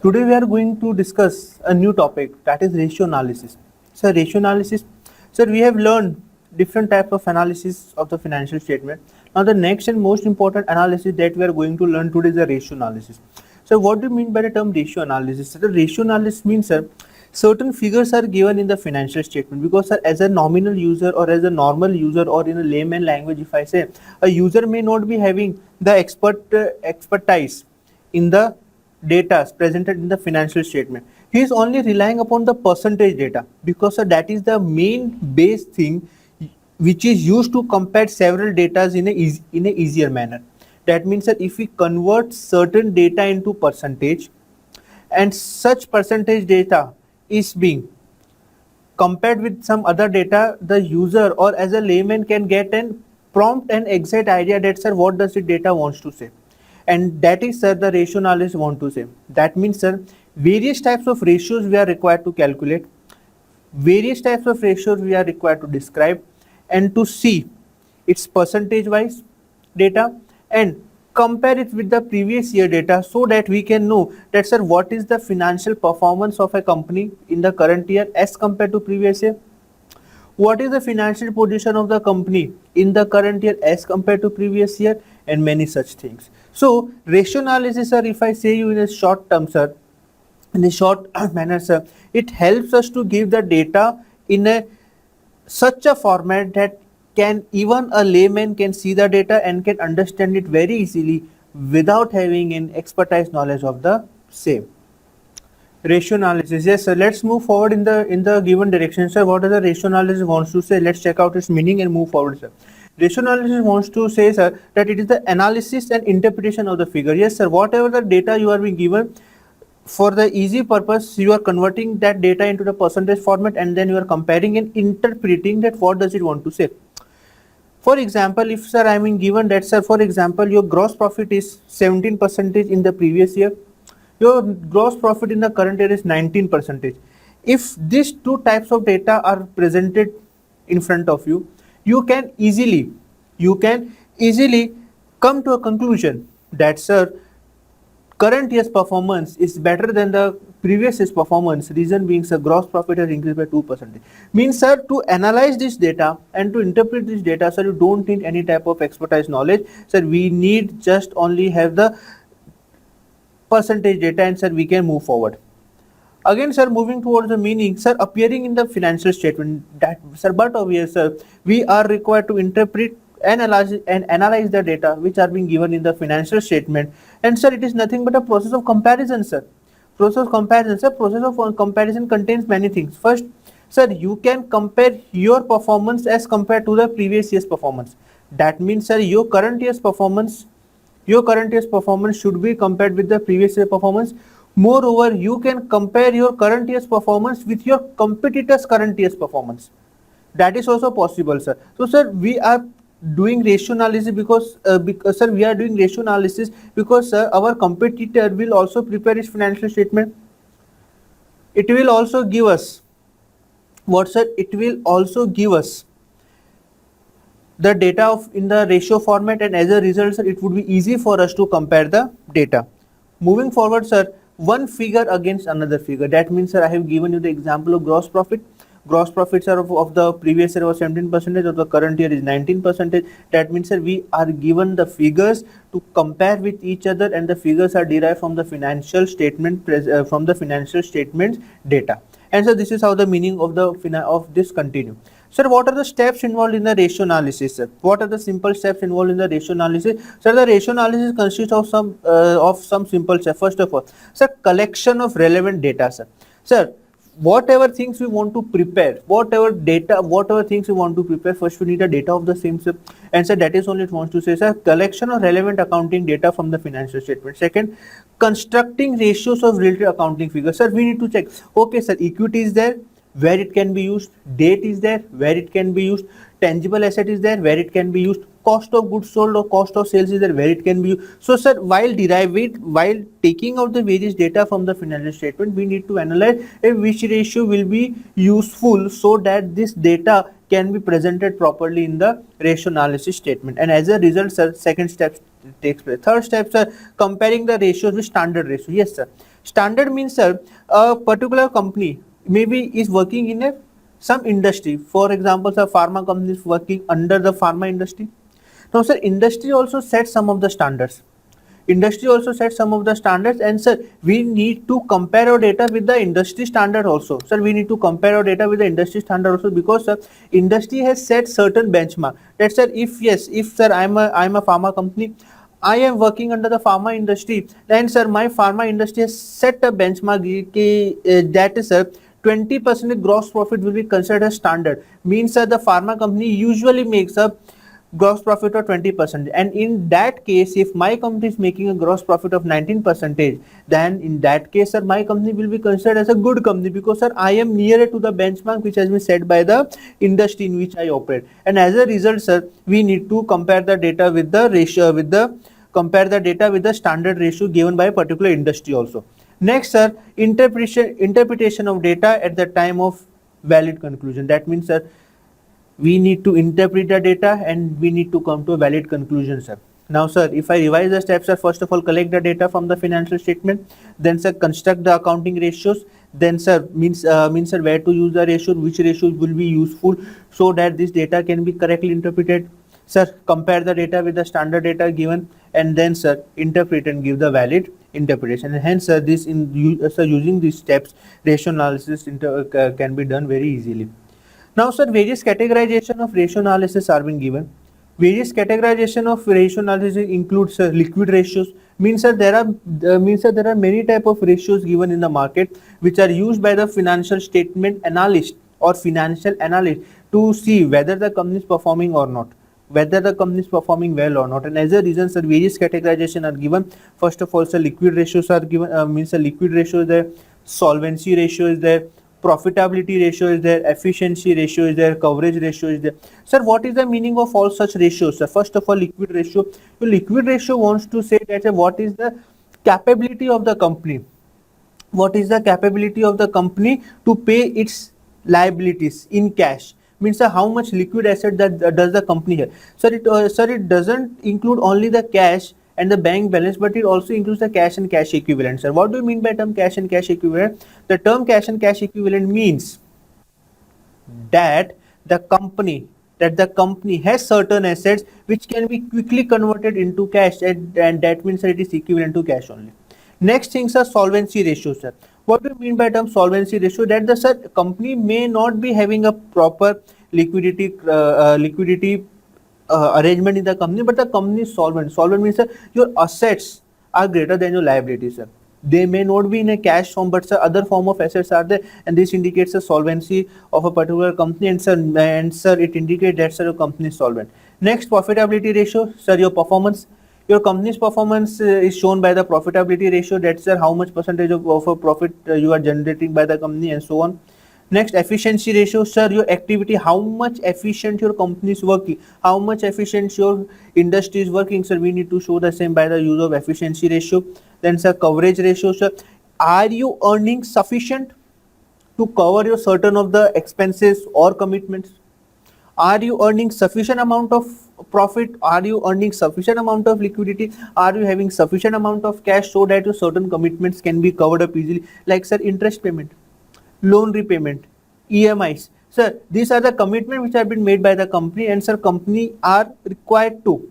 Today we are going to discuss a new topic, that is ratio analysis. So ratio analysis, sir, we have learned different types of analysis of the financial statement. Now the next and most important analysis that we are going to learn today is the ratio analysis. So what do you mean by the term ratio analysis? So the ratio analysis means, sir, certain figures are given in the financial statement because, sir, as a nominal user or as a normal user or in a layman language, if I say, a user may not be having the expertise in the data presented in the financial statement. He is only relying upon the percentage data because, sir, that is the main base thing which is used to compare several data in a easier manner. That means that if we convert certain data into percentage and such percentage data is being compared with some other data, the user or as a layman can get an prompt and exact idea that, sir, what does the data wants to say. And that is, sir, the ratio analysis want to say. That means, sir, various types of ratios we are required to calculate, various types of ratios we are required to describe and to see its percentage wise data and compare it with the previous year data so that we can know that, sir, what is the financial performance of a company in the current year as compared to previous year, what is the financial position of the company in the current year as compared to previous year, and many such things. So ratio analysis, sir, if I say you in a short term, sir, in a short manner, sir, it helps us to give the data in a such a format that can even a layman can see the data and can understand it very easily without having an expertise knowledge of the same. Ratio analysis, yes, sir. Let's move forward in the given direction, sir. What does the ratio analysis wants to say? Let's check out its meaning and move forward, sir. Ratio analysis wants to say, sir, that it is the analysis and interpretation of the figure. Yes, sir. Whatever the data you are being given, for the easy purpose, you are converting that data into the percentage format and then you are comparing and interpreting that what does it want to say. For example, if, sir, I mean given that, sir, for example, your gross profit is 17% in the previous year, your gross profit in the current year is 19%. If these two types of data are presented in front of you, you can easily come to a conclusion that, sir, current year's performance is better than the previous year's performance. Reason being, sir, gross profit has increased by 2%. Means, sir, to analyze this data and to interpret this data, sir, you don't need any type of expertise knowledge. Sir, we need just only have the percentage data and, sir, we can move forward. Again, sir, moving towards the meaning, sir, appearing in the financial statement, that, sir, but obvious, sir, we are required to interpret, analyze the data which are being given in the financial statement. And, sir, it is nothing but a process of comparison, sir. Process of comparison, sir. Process of comparison contains many things. First, sir, you can compare your performance as compared to the previous year's performance. That means, sir, your current year's performance should be compared with the previous year performance. Moreover, you can compare your current year's performance with your competitors' current year's performance. That is also possible, sir. So, sir, we are doing ratio analysis because, sir, we are doing ratio analysis because, sir, our competitor will also prepare his financial statement. It will also give us what, sir? It will also give us the data in the ratio format, and as a result, sir, it would be easy for us to compare the data. Moving forward, sir, one figure against another figure. That means, sir, I have given you the example of gross profit. Gross profits are of the previous year was 17%, of the current year is 19%. That means, sir, we are given the figures to compare with each other, and the figures are derived from the financial statement data. And so this is how the meaning of this continue. Sir, what are the steps involved in the ratio analysis, sir? What are the simple steps involved in the ratio analysis? Sir, the ratio analysis consists of some simple steps. First of all, sir, collection of relevant data, sir. Sir, whatever things we want to prepare, whatever things we want to prepare, first we need a data of the same, sir. And, sir, that is only it wants to say, sir, collection of relevant accounting data from the financial statement. Second, constructing ratios of related accounting figures. Sir, we need to check, okay, sir, equity is there, where it can be used, debt is there, where it can be used, tangible asset is there, where it can be used, cost of goods sold or cost of sales is there, where it can be used. So, sir, while taking out the various data from the financial statement, we need to analyze which ratio will be useful so that this data can be presented properly in the ratio analysis statement. And as a result, sir, second step takes place. Third step, sir, comparing the ratios with standard ratio. Yes, sir. Standard means, sir, a particular company maybe is working in a some industry. For example, a pharma company is working under the pharma industry. Now, sir, industry also sets some of the standards. Industry also sets some of the standards, and sir, we need to compare our data with the industry standard also. Sir, we need to compare our data with the industry standard also, because sir, industry has set certain benchmark. That sir, if sir, I'm a pharma company, I am working under the pharma industry, and sir, my pharma industry has set a benchmark that is, sir, 20% gross profit will be considered as standard. Means that the pharma company usually makes a gross profit of 20%, and in that case, if my company is making a gross profit of 19%, then in that case, sir, my company will be considered as a good company, because sir, I am nearer to the benchmark which has been set by the industry in which I operate. And as a result, sir, we need to compare the data with the ratio compare the data with the standard ratio given by a particular industry also. Next, sir, interpretation of data at the time of valid conclusion. That means, sir, we need to interpret the data and we need to come to a valid conclusion, sir. Now, sir, if I revise the steps, sir, first of all, collect the data from the financial statement, then, sir, construct the accounting ratios, then, sir, sir, where to use the ratio, which ratios will be useful so that this data can be correctly interpreted. Sir, compare the data with the standard data given, and then, sir, interpret and give the valid interpretation. And hence, sir, using these steps, ratio analysis can be done very easily. Now, sir, various categorization of ratio analysis are being given. Various categorization of ratio analysis includes liquid ratios. Means that there are many type of ratios given in the market which are used by the financial statement analyst or financial analyst to see whether the company is performing or not, whether the company is performing well or not. And as a reason, sir, various categorization are given. First of all, sir, liquid ratios are given. Means a liquid ratio is there, solvency ratio is there, profitability ratio is there, efficiency ratio is there, coverage ratio is there. Sir, what is the meaning of all such ratios, sir? First of all, liquid ratio. The liquid ratio wants to say that what is the capability of the company? What is the capability of the company to pay its liabilities in cash? Means how much liquid asset that does the company have. Sir, it doesn't include only the cash and the bank balance, but it also includes the cash and cash equivalent, sir. What do you mean by term cash and cash equivalent? The term cash and cash equivalent means that the company has certain assets which can be quickly converted into cash, and that means that it is equivalent to cash only. Next things are solvency ratio, sir. What do you mean by term solvency ratio? That the, sir, company may not be having a proper liquidity arrangement in the company, but the company is solvent. Solvent means, sir, your assets are greater than your liabilities, sir. They may not be in a cash form, but, sir, other form of assets are there, and this indicates the solvency of a particular company, and sir, it indicates that, sir, your company is solvent. Next, profitability ratio, sir, your performance. Your company's performance is shown by the profitability ratio. That's, sir, how much percentage of a profit you are generating by the company, and so on. Next, efficiency ratio, sir, your activity, how much efficient your company is working, how much efficient your industry is working, sir. We need to show the same by the use of efficiency ratio. Then, sir, coverage ratio, sir, are you earning sufficient to cover your certain of the expenses or commitments? Are you earning sufficient amount of profit? Are you earning sufficient amount of liquidity? Are you having sufficient amount of cash so that your certain commitments can be covered up easily, like, sir, interest payment, loan repayment, EMIs? Sir, these are the commitments which have been made by the company, and, sir, company are required to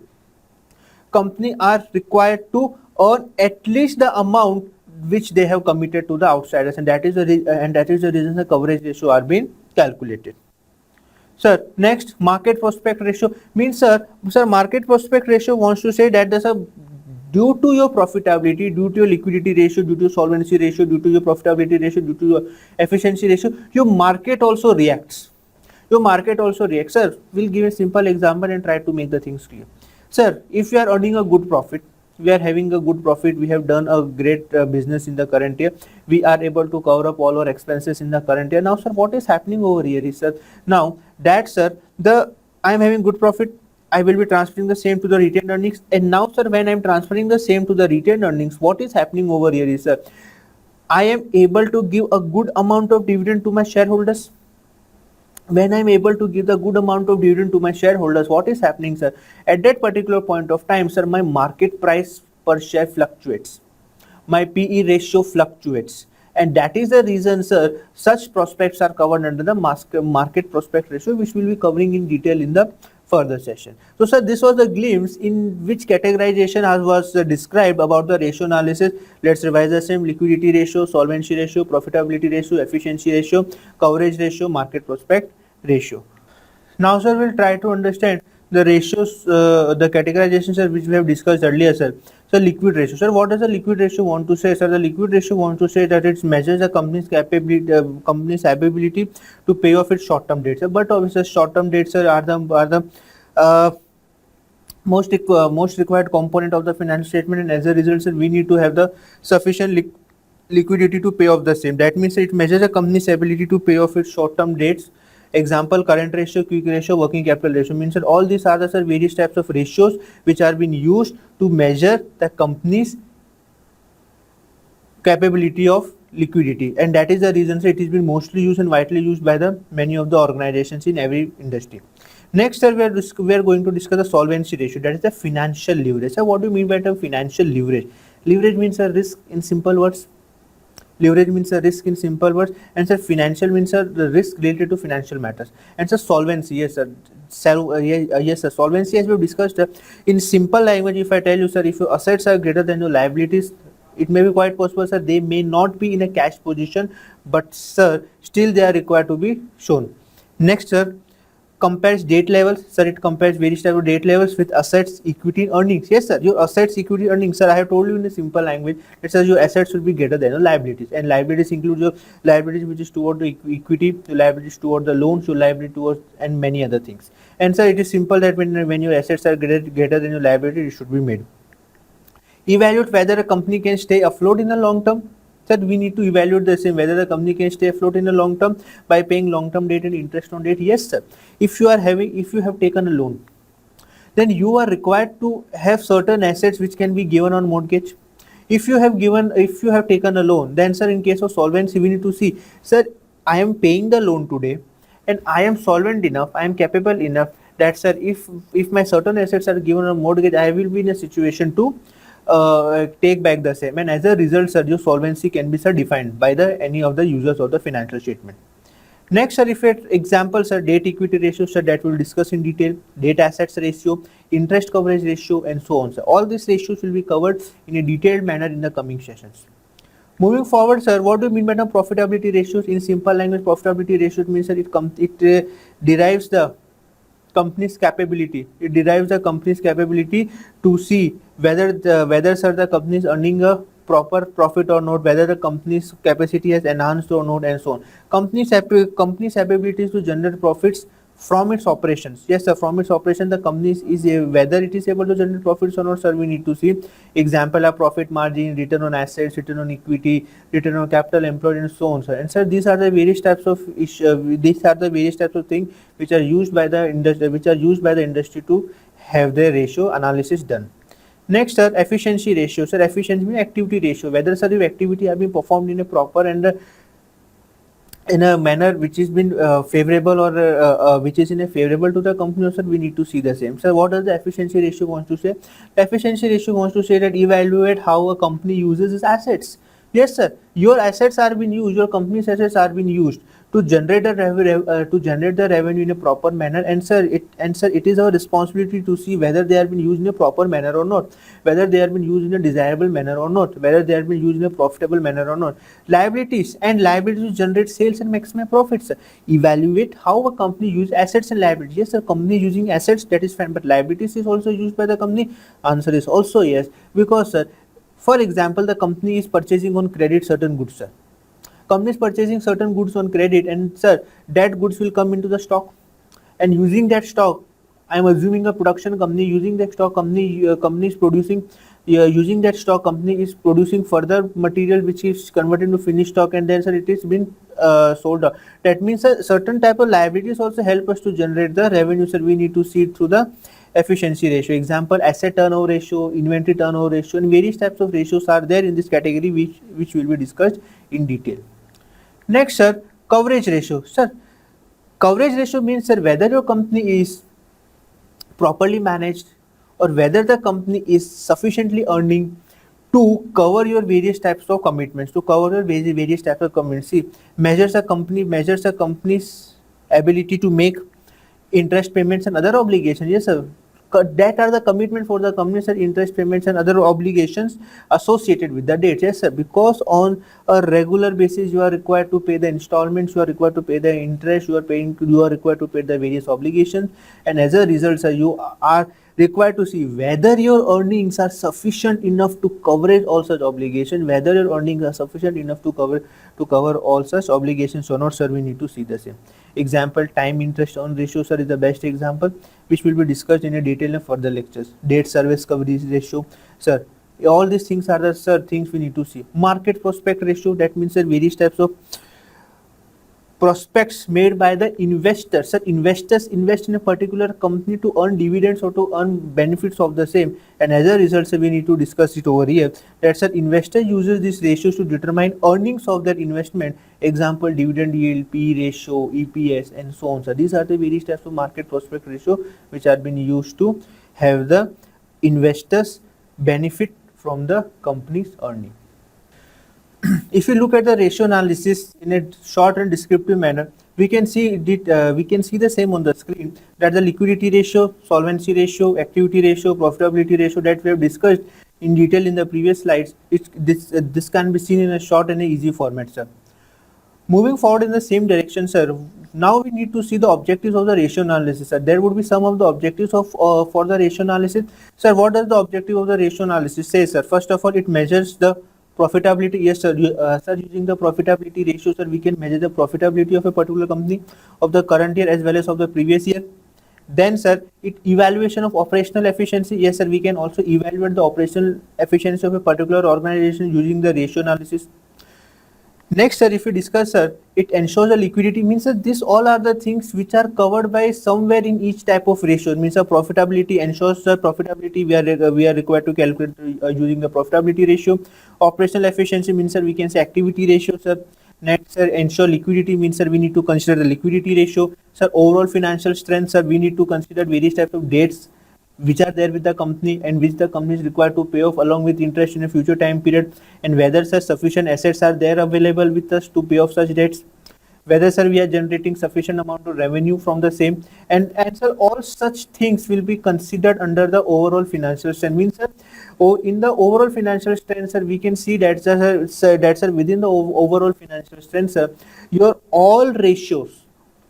earn at least the amount which they have committed to the outsiders, and that is the reason the coverage ratio are being calculated. Sir, next, market prospect ratio means, sir, market prospect ratio wants to say that due to your profitability, due to your liquidity ratio, due to your solvency ratio, due to your profitability ratio, due to your efficiency ratio, your market also reacts. Sir, we'll give a simple example and try to make the things clear. Sir, if you are earning a good profit, we are having a good profit, we have done a great business in the current year, we are able to cover up all our expenses in the current year. Now, sir, what is happening over here is, sir, now that, sir, I am having good profit, I will be transferring the same to the retained earnings, and now, sir, when I am transferring the same to the retained earnings, what is happening over here is, sir, I am able to give a good amount of dividend to my shareholders. When I am able to give the good amount of dividend to my shareholders, what is happening, sir? At that particular point of time, sir, my market price per share fluctuates. my PE ratio fluctuates. And that is the reason, sir, such prospects are covered under the market prospect ratio, which we will be covering in detail in the further session. So, sir, this was a glimpse in which categorization as was described about the ratio analysis. Let's revise the same: liquidity ratio, solvency ratio, profitability ratio, efficiency ratio, coverage ratio, market prospect ratio. Now, sir, we'll try to understand the ratios, the categorizations, sir, which we have discussed earlier, sir. So, liquid ratio, sir. What does the liquid ratio want to say, sir? The liquid ratio wants to say that it measures a company's ability to pay off its short-term debts. But obviously, short-term debts, sir, are the uh, most required component of the financial statement, and as a result, sir, we need to have the sufficient liquidity to pay off the same. That means it measures a company's ability to pay off its short-term debts. Example: current ratio, quick ratio, working capital ratio. Means that all these are the, sir, various types of ratios which are being used to measure the company's capability of liquidity, and that is the reason, sir, it is been mostly used and widely used by the many of the organizations in every industry. Next, sir, we are going to discuss the solvency ratio, that is the financial leverage. So what do you mean by the financial leverage? Leverage means a risk in simple words. Leverage means a risk in simple words, and sir, financial means the risk related to financial matters. And sir, solvency, yes, sir. Yes, sir. Solvency, as we have discussed, in simple language, if I tell you, sir, if your assets are greater than your liabilities, it may be quite possible, sir, they may not be in a cash position, but sir, still they are required to be shown. Next, sir, compares debt levels. Sir, it compares various type of debt levels with assets, equity, earnings. Yes, sir, your assets, equity, earnings. Sir, I have told you in a simple language that says your assets will be greater than your liabilities, and liabilities include your liabilities which is toward the equity, your liabilities toward the loans, your liability towards, and many other things. And sir, it is simple that when your assets are greater than your liability, it should be made. Evaluate whether a company can stay afloat in the long term. Sir, we need to evaluate the same, whether the company can stay afloat in the long term by paying long term debt and interest on debt. Yes, sir. If you have taken a loan, then you are required to have certain assets which can be given on mortgage. If you have taken a loan, then sir, in case of solvency, we need to see, sir, I am paying the loan today, and I am solvent enough, I am capable enough that, sir, if my certain assets are given on mortgage, I will be in a situation to take back the same, and as a result, sir, your solvency can be, sir, defined by any of the users of the financial statement. Next, sir, if examples are debt equity ratio, sir, that we'll discuss in detail, debt assets ratio, interest coverage ratio, and so on, sir. All these ratios will be covered in a detailed manner in the coming sessions. Moving forward, sir, what do you mean by the profitability ratios? In simple language, profitability ratios means that it derives the company's capability. It derives the company's capability to see whether sir, the company is earning a proper profit or not, whether the company's capacity has enhanced or not, and so on. Company's abilities to generate profits from its operations. Yes, sir, from its operation, the company is whether it is able to generate profits or not, sir, we need to see. Example are profit margin, return on assets, return on equity, return on capital employed, and so on, sir. And sir, these are the various types of things which are used by the industry to have their ratio analysis done. Next, sir, efficiency ratio. Sir, efficiency means activity ratio, whether, sir, if activity have been performed in a proper and in a manner which has been favorable, or which is in a favorable to the company, sir, we need to see the same. So what does the efficiency ratio wants to say? The efficiency ratio wants to say that evaluate how a company uses its assets. Yes, sir, your assets are being used, your company's assets are being used to generate the revenue in a proper manner, and sir, it is our responsibility to see whether they are being used in a proper manner or not, whether they are being used in a desirable manner or not, whether they are being used in a profitable manner or not. Liabilities generate sales and maximum profits. Evaluate how a company use assets and liabilities. Yes, a company using assets, that is fine, but liabilities is also used by the company. Answer is also yes, because, sir, for example, the company is purchasing on credit certain goods, sir. Company is purchasing certain goods on credit, and sir, that goods will come into the stock, and using that stock, I am assuming a production company, using that stock, company is producing, using that stock, company is producing further material which is converted into finished stock, and then, sir, it is been sold out. That means a certain type of liabilities also help us to generate the revenue, sir. We need to see it through the efficiency ratio. Example, asset turnover ratio, inventory turnover ratio, and various types of ratios are there in this category, which will be discussed in detail. Next, sir, coverage ratio. Sir, coverage ratio means, sir, whether your company is properly managed, or whether the company is sufficiently earning to cover your various types of commitments, various types of commitments. See, measures a company's ability to make interest payments and other obligations. Yes, sir. That are the commitment for the companies and interest payments and other obligations associated with the date. Yes, sir. Because on a regular basis you are required to pay the installments, you are required to pay the interest, you are required to pay the various obligations, and as a result, sir, you are required to see whether your earnings are sufficient enough to cover all such obligations, whether your earnings are sufficient enough to cover all such obligations or not, sir. We need to see the same. Example, time interest on ratio, sir, is the best example, which will be discussed in a detail in further lectures. Debt service coverage ratio, sir. All these things are the, sir, things we need to see. Market prospect ratio, that means, sir, various types of prospects made by the investors. Sir, investors invest in a particular company to earn dividends or to earn benefits of the same, and as a result, sir, we need to discuss it over here. That, sir, investor uses these ratios to determine earnings of their investment. Example, dividend yield, P ratio, EPS, and so on. So these are the various types of market prospect ratio which are being used to have the investors benefit from the company's earning. If you look at the ratio analysis in a short and descriptive manner, we can see the same on the screen, that the liquidity ratio, solvency ratio, activity ratio, profitability ratio that we have discussed in detail in the previous slides. This can be seen in a short and a easy format, sir. Moving forward in the same direction, sir, now we need to see the objectives of the ratio analysis, sir. There would be some of the objectives of for the ratio analysis. Sir, what does the objective of the ratio analysis say, sir? First of all, it measures the profitability. Yes, sir. Sir, using the profitability ratio, sir, we can measure the profitability of a particular company of the current year as well as of the previous year. Then, sir, evaluation of operational efficiency. Yes, sir, we can also evaluate the operational efficiency of a particular organization using the ratio analysis. Next, sir, if we discuss, sir, it ensures the liquidity. Means that these all are the things which are covered by somewhere in each type of ratio. It means the profitability ensures the profitability. We are required to calculate using the profitability ratio. Operational efficiency means, sir, we can say activity ratio, sir. Next, sir, ensure liquidity means, sir, we need to consider the liquidity ratio. Sir, overall financial strength, sir, we need to consider various types of debts which are there with the company and which the company is required to pay off along with interest in a future time period, and whether, sir, sufficient assets are there available with us to pay off such debts, whether, sir, we are generating sufficient amount of revenue from the same, and sir, all such things will be considered under the overall financial strength. Means, sir, in the overall financial strength, sir, we can see that, sir, within the overall financial strength, sir, your all ratios,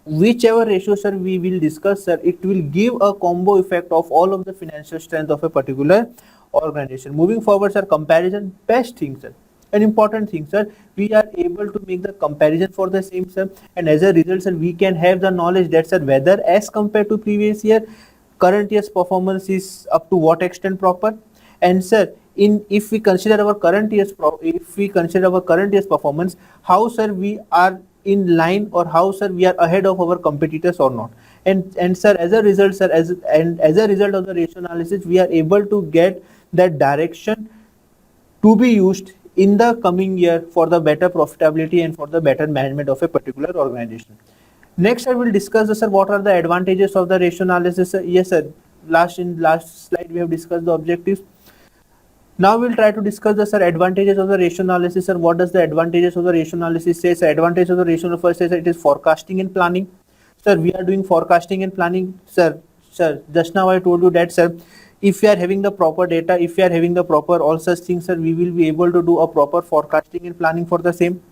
whichever ratio, sir, we will discuss, sir, it will give a combo effect of all of the financial strength of a particular organization. Moving forward, sir, comparison, best thing, sir, an important thing, sir, we are able to make the comparison for the same, sir, and as a result, sir, we can have the knowledge that, sir, whether as compared to previous year, current year's performance is up to what extent proper, and, sir, if we consider our current year's performance, how, sir, we are in line, or how, sir, we are ahead of our competitors or not, and sir, as a result, sir, as a result of the ratio analysis, we are able to get that direction to be used in the coming year for the better profitability and for the better management of a particular organization. Next, I will discuss, sir, what are the advantages of the ratio analysis, sir. Yes, sir, last slide we have discussed the objectives. Now we'll try to discuss the, sir, advantages of the ratio analysis, sir. What does the advantages of the ratio analysis say, sir? Advantage of the ratio analysis, first, sir, it is forecasting and planning. Sir, we are doing forecasting and planning, sir. Just now I told you that, sir, if we are having the proper data, if we are having the proper all such things, sir, we will be able to do a proper forecasting and planning for the same.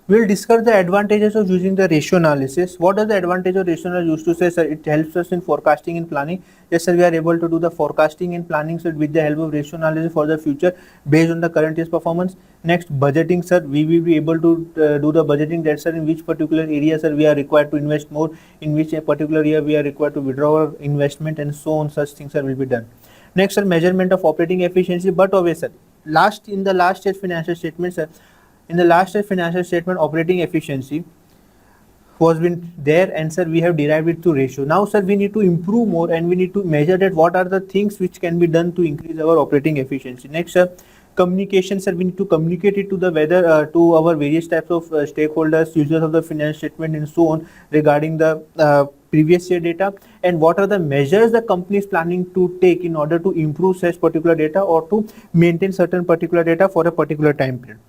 We'll discuss the advantages of using the ratio analysis. What does the advantage of ratio analysis used to say, sir? It helps us in forecasting and planning. Yes, sir, we are able to do the forecasting and planning, sir, with the help of ratio analysis for the future based on the current year's performance. Next, budgeting, sir. We will be able to do the budgeting, that, sir, in which particular area, sir, we are required to invest more, in which particular year we are required to withdraw our investment, and so on. Such things, sir, will be done. Next, sir, measurement of operating efficiency. But always, sir, in the last year's financial statement, sir, in the last year's financial statement, operating efficiency was been there, and, sir, we have derived it to ratio. Now, sir, we need to improve more and we need to measure that what are the things which can be done to increase our operating efficiency. Next, sir, communication, sir, we need to communicate it to the whether to our various types of stakeholders, users of the financial statement and so on, regarding the previous year data, and what are the measures the company is planning to take in order to improve such particular data or to maintain certain particular data for a particular time period.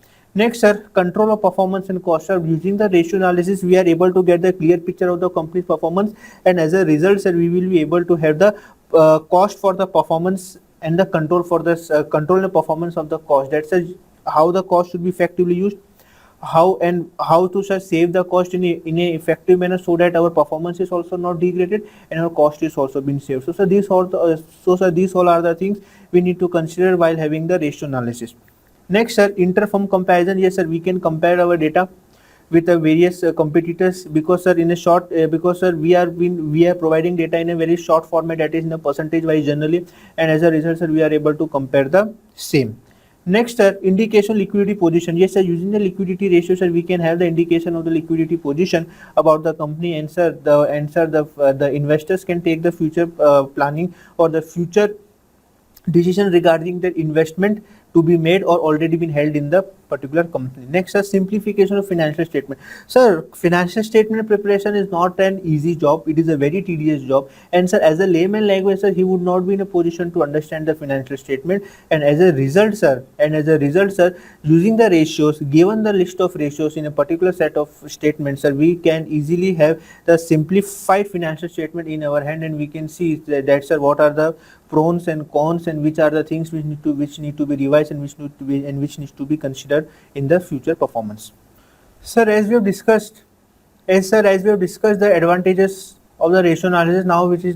Next, sir, control of performance and cost. Sir, using the ratio analysis, we are able to get the clear picture of the company's performance, and as a result, sir, we will be able to have the cost for the performance and the control for this control and performance of the cost. That's how the cost should be effectively used, how to, sir, save the cost in a effective manner so that our performance is also not degraded and our cost is also being saved. So, sir, these all are the things we need to consider while having the ratio analysis. Next, sir, inter-firm comparison. Yes, sir, we can compare our data with the various competitors, because, sir, in a short because, sir, we are providing data in a very short format, that is in a percentage wise generally, and as a result, sir, we are able to compare the same. Next, sir, indication liquidity position. Yes, sir, using the liquidity ratio, sir, we can have the indication of the liquidity position about the company, and sir, the investors can take the future planning or the future decision regarding the investment to be made or already been held in the particular company. Next, sir, simplification of financial statement. Sir, financial statement preparation is not an easy job. It is a very tedious job. And sir, as a layman language, sir, he would not be in a position to understand the financial statement. And as a result, sir, using the ratios, given the list of ratios in a particular set of statements, sir, we can easily have the simplified financial statement in our hand, and we can see that, sir, what are the pros and cons, and which are the things which need to be revised and which needs to be considered in the future performance. Sir, as we have discussed the advantages of the ratio analysis,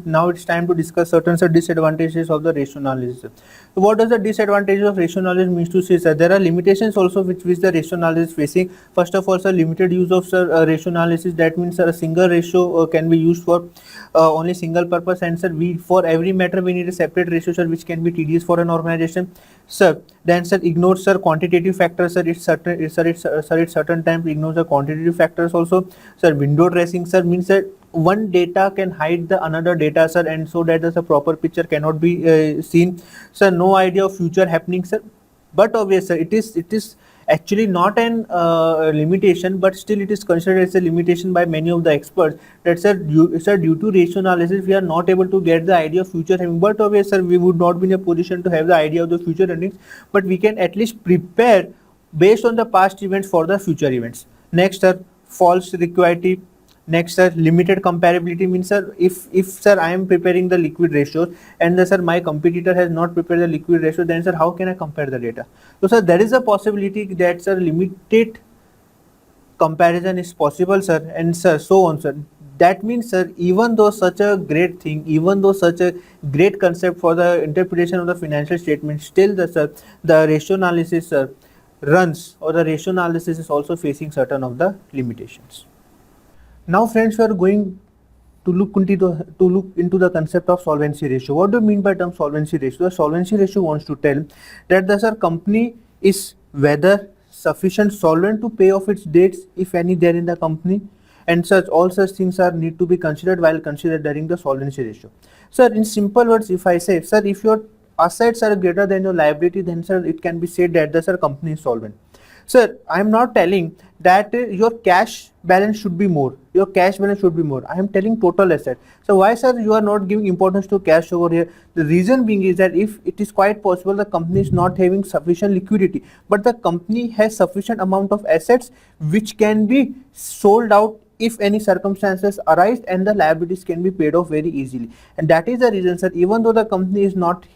now it's time to discuss certain disadvantages of the ratio analysis. So what does the disadvantages of ratio analysis means to say, sir? There are limitations also which the ratio analysis is facing. First of all, sir, limited use of ratio analysis. That means, sir, a single ratio can be used for only single purpose, and sir, for every matter we need a separate ratio, sir, which can be tedious for an organization. Sir, then, sir, ignores, sir, quantitative factors, sir. It's certain times ignores the quantitative factors also. Sir, window dressing, sir, means that one data can hide the another data, sir, and so that the proper picture cannot be seen. Sir, no idea of future happening, sir. But obviously, sir, it is actually not an limitation, but still it is considered as a limitation by many of the experts, that, sir, due to ratio analysis we are not able to get the idea of future earnings. But obviously, sir, we would not be in a position to have the idea of the future earnings, but we can at least prepare based on the past events for the future events. Next, sir, false liquidity. Next, sir, limited comparability means, sir, if sir, I am preparing the liquid ratios and sir, my competitor has not prepared the liquid ratio, then, sir, how can I compare the data? So, sir, there is a possibility that, sir, limited comparison is possible, sir, and, sir, so on, sir. That means, sir, even though such a great thing, even though such a great concept for the interpretation of the financial statement, still the ratio analysis, sir, runs, or the ratio analysis is also facing certain of the limitations. Now, friends, we are going to look into the concept of solvency ratio. What do you mean by term solvency ratio? The solvency ratio wants to tell that the, sir, company is whether sufficient solvent to pay off its debts, if any, there in the company, and all such things are need to be considered while considering the solvency ratio. Sir, in simple words, if I say, sir, if your assets are greater than your liability, then, sir, it can be said that the, sir, company is solvent. Sir, I am not telling that your cash balance should be more. Your cash balance should be more. I am telling total asset. So why, sir, you are not giving importance to cash over here? The reason being is that if it is quite possible the company is not having sufficient liquidity, but the company has sufficient amount of assets which can be sold out if any circumstances arise, and the liabilities can be paid off very easily. And that is the reason, sir, even though the company is not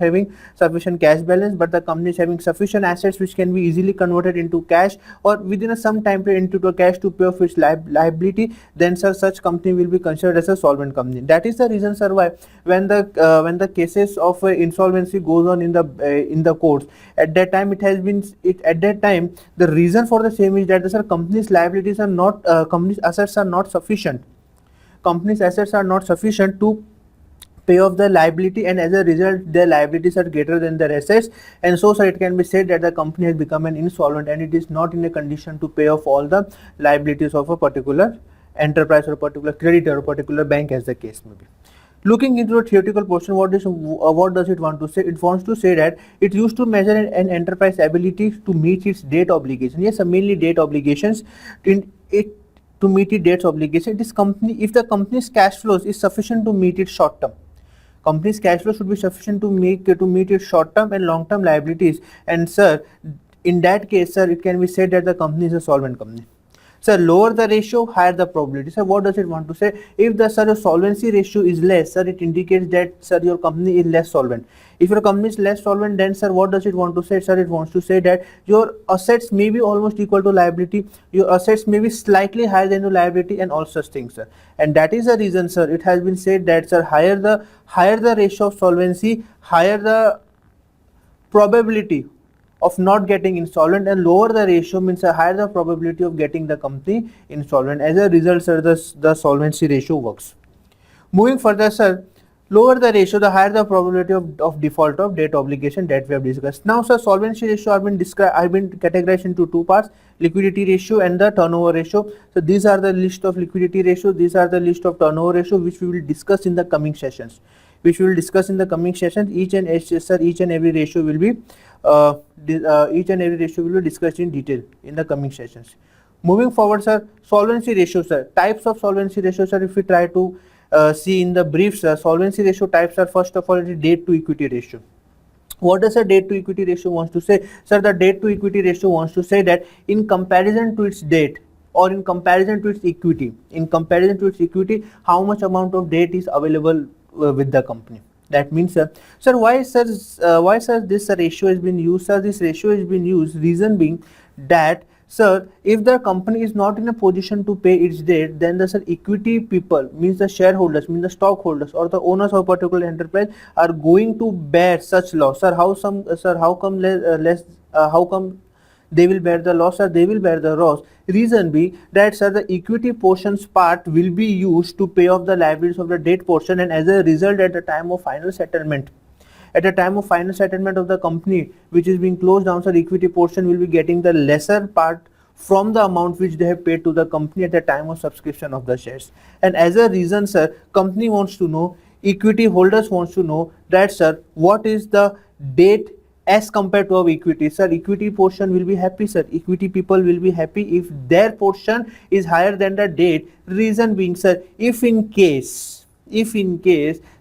having sufficient cash balance, but the company is having sufficient assets which can be easily converted into cash or within some time period into cash to pay off its liability, then, sir, such company will be considered as a solvent company. That is the reason, sir, why when the cases of insolvency goes on in the courts, at that time the reason for the same is that the, sir, company's liabilities are not company's assets are not sufficient. Company's assets are not sufficient to pay off the liability, and as a result their liabilities are greater than their assets, and so, sir, it can be said that the company has become an insolvent and it is not in a condition to pay off all the liabilities of a particular enterprise or a particular creditor or particular bank, as the case may be. Looking into the theoretical portion, what does it want to say? It wants to say that it used to measure an enterprise ability to meet its debt obligation. Yes, mainly debt obligations. In it to meet its debt obligation, this company, if the company's cash flows is sufficient to meet its short term, company's cash flow should be sufficient to meet its short term and long term liabilities. And sir, in that case, sir, it can be said that the company is a solvent company. Sir, lower the ratio, higher the probability. Sir, what does it want to say? If the sir solvency ratio is less, sir, it indicates that sir your company is less solvent. If your company is less solvent, then sir, what does it want to say? Sir, it wants to say that your assets may be almost equal to liability. Your assets may be slightly higher than your liability, and all such things, sir. And that is the reason, sir, it has been said that sir, higher the ratio of solvency, higher the probability of not getting insolvent, and lower the ratio means a higher the probability of getting the company insolvent. As a result, sir, the solvency ratio works. Moving further, sir, lower the ratio, the higher the probability of default of debt obligation that we have discussed. Now, sir, solvency ratio have been categorized into two parts: liquidity ratio and the turnover ratio. So these are the list of liquidity ratio, these are the list of turnover ratio, which we will discuss in the coming sessions. Each and every ratio will be discussed in detail in the coming sessions. Moving forward, sir, solvency ratio, sir. Types of solvency ratio, sir. If we try to see in the brief, sir, solvency ratio types are, first of all, it is debt to equity ratio. What does a debt to equity ratio wants to say? Sir, the debt to equity ratio wants to say that in comparison to its debt or in comparison to its equity, how much amount of debt is available with the company. That means, sir, why this ratio has been used? Sir, this ratio has been used, reason being that, sir, if the company is not in a position to pay its debt, then the, sir, equity people, means the shareholders, means the stockholders or the owners of a particular enterprise, are going to bear such loss. Sir, how come they will bear the loss, or they will bear the loss? Reason be that, sir, the equity portions part will be used to pay off the liabilities of the debt portion, and as a result, at the time of final settlement of the company which is being closed down, sir, equity portion will be getting the lesser part from the amount which they have paid to the company at the time of subscription of the shares. And as a reason, sir, company wants to know, equity holders wants to know that, sir, what is the debt as compared to our equity. Sir, equity portion will be happy, sir. Equity people will be happy if their portion is higher than the debt. Reason being, sir, if in case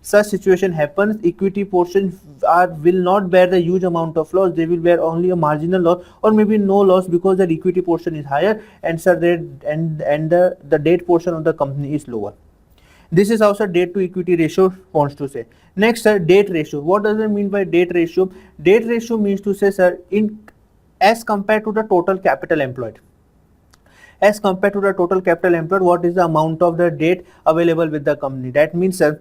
such situation happens, equity portion will not bear the huge amount of loss. They will bear only a marginal loss or maybe no loss, because their equity portion is higher, and sir, the debt portion of the company is lower. This is also debt to equity ratio wants to say. Next, sir, debt ratio. What does it mean by debt ratio? Debt ratio means to say, sir, as compared to the total capital employed. As compared to the total capital employed, what is the amount of the debt available with the company? That means, sir,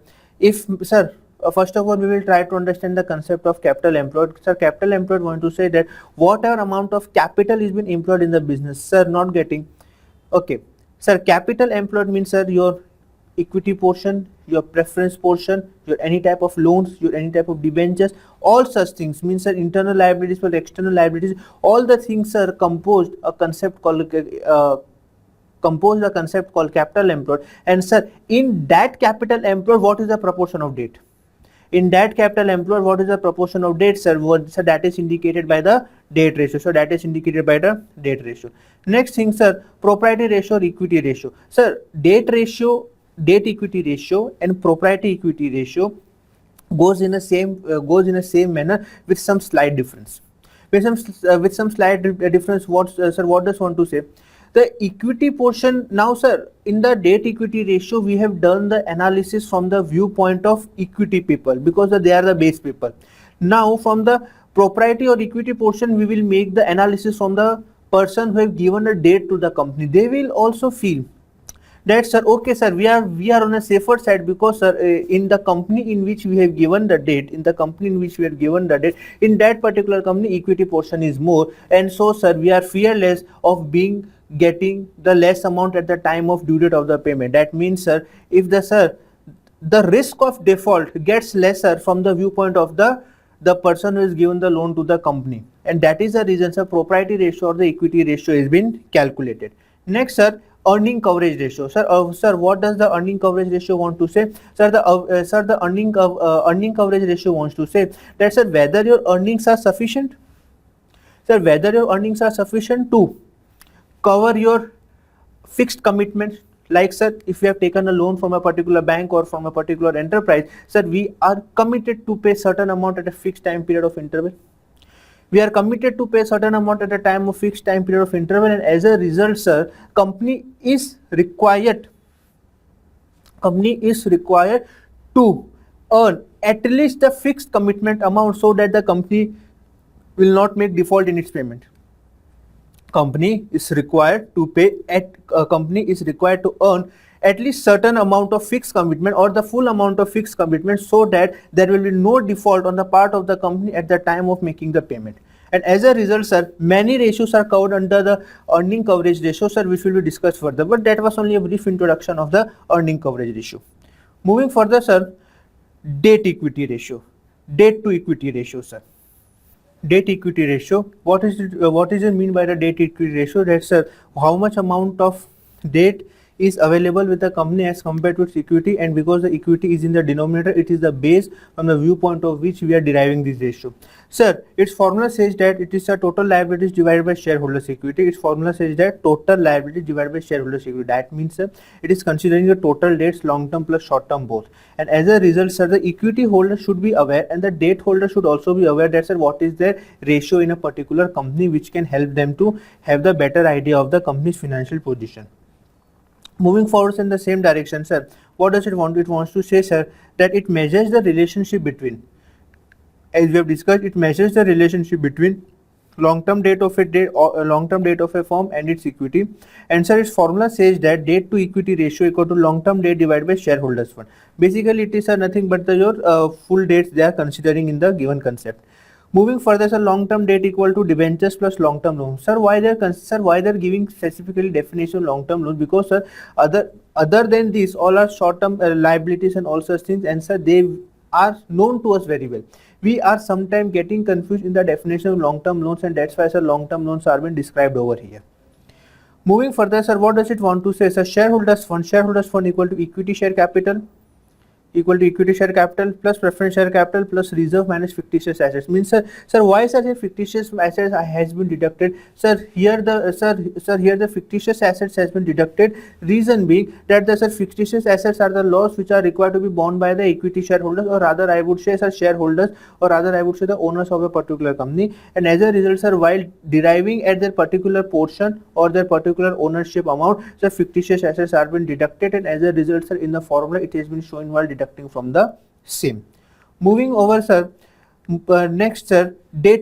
first of all, we will try to understand the concept of capital employed. Sir, capital employed want to say that whatever amount of capital is been employed in the business. Sir, not getting. Okay. Sir, capital employed means, sir, your equity portion, your preference portion, your any type of loans, your any type of debentures, all such things means, sir, internal liabilities or external liabilities, all the things are composed a concept called capital employed. And, sir, in that capital employed, what is the proportion of debt? In that capital employed, what is the proportion of debt, sir? So that is indicated by the debt ratio. So that is indicated by the debt ratio. Next thing, sir, propriety ratio or equity ratio. Sir, debt equity ratio and propriety equity ratio goes in a same manner with some slight difference. With some slight difference. What does want to say? The equity portion. Now, sir, in the debt equity ratio, we have done the analysis from the viewpoint of equity people, because they are the base people. Now, from the propriety or equity portion, we will make the analysis from the person who have given a debt to the company. They will also feel that, sir, okay, sir, we are on a safer side, because, sir, in the company in which we have given the debt, in that particular company, equity portion is more, and so, sir, we are fearless of getting the less amount at the time of due date of the payment. That means, sir, if the risk of default gets lesser from the viewpoint of the person who has given the loan to the company, and that is the reason, sir, propriety ratio or the equity ratio has been calculated. Next, sir, earning coverage ratio. Sir, what does the earning coverage ratio want to say? Sir, the earning coverage ratio wants to say that, sir, whether your earnings are sufficient, sir, whether your earnings are sufficient to cover your fixed commitments. Like, sir, if we have taken a loan from a particular bank or from a particular enterprise, sir, we are committed to pay certain amount at a fixed time period of interval. We are committed to pay certain amount at a time of fixed time period of interval, and as a result, sir, company is required to earn at least the fixed commitment amount so that the company will not make default in its payment. Company is required to earn at least certain amount of fixed commitment or the full amount of fixed commitment so that there will be no default on the part of the company at the time of making the payment. And as a result, sir, many ratios are covered under the earning coverage ratio, sir, which will be discussed further. But that was only a brief introduction of the earning coverage ratio. Moving further, sir, debt to equity ratio, sir. Debt equity ratio, what is it mean by the debt equity ratio? That's how much amount of debt is available with the company as compared to its equity, and because the equity is in the denominator, it is the base from the viewpoint of which we are deriving this ratio. Sir, its formula says that it is a total liabilities divided by shareholders equity. Its formula says that total liabilities divided by shareholders equity. That means, sir, it is considering the total debts, long term plus short term both. And as a result, sir, the equity holder should be aware and the debt holder should also be aware that, sir, what is their ratio in a particular company, which can help them to have the better idea of the company's financial position. Moving forward in the same direction, sir, what does it want? It wants to say, sir, that it measures the relationship between, as we have discussed, it measures the relationship between long-term debt of a firm and its equity. And sir, its formula says that debt to equity ratio equal to long-term debt divided by shareholders fund. Basically, it is nothing but your full debts they are considering in the given concept. Moving further, sir, long-term debt equal to debentures plus long-term loans. Sir, why they're giving specifically definition of long-term loans? Because, sir, other than this, all are short-term liabilities and all such things, and sir, they are known to us very well. We are sometimes getting confused in the definition of long-term loans, and that's why, sir, long-term loans are being described over here. Moving further, sir, what does it want to say? Sir, shareholders fund equal to equity share capital plus preference share capital plus reserve minus fictitious assets. Means, sir, why such a fictitious assets has been deducted? Sir, here the fictitious assets has been deducted. Reason being that the fictitious assets are the loss which are required to be borne by the equity shareholders, or rather I would say, sir, shareholders, or rather I would say the owners of a particular company. And as a result, sir, while deriving at their particular portion or their particular ownership amount, sir, fictitious assets are been deducted, and as a result, sir, in the formula it has been shown while deducting from the same. Moving over, sir, next, sir, debt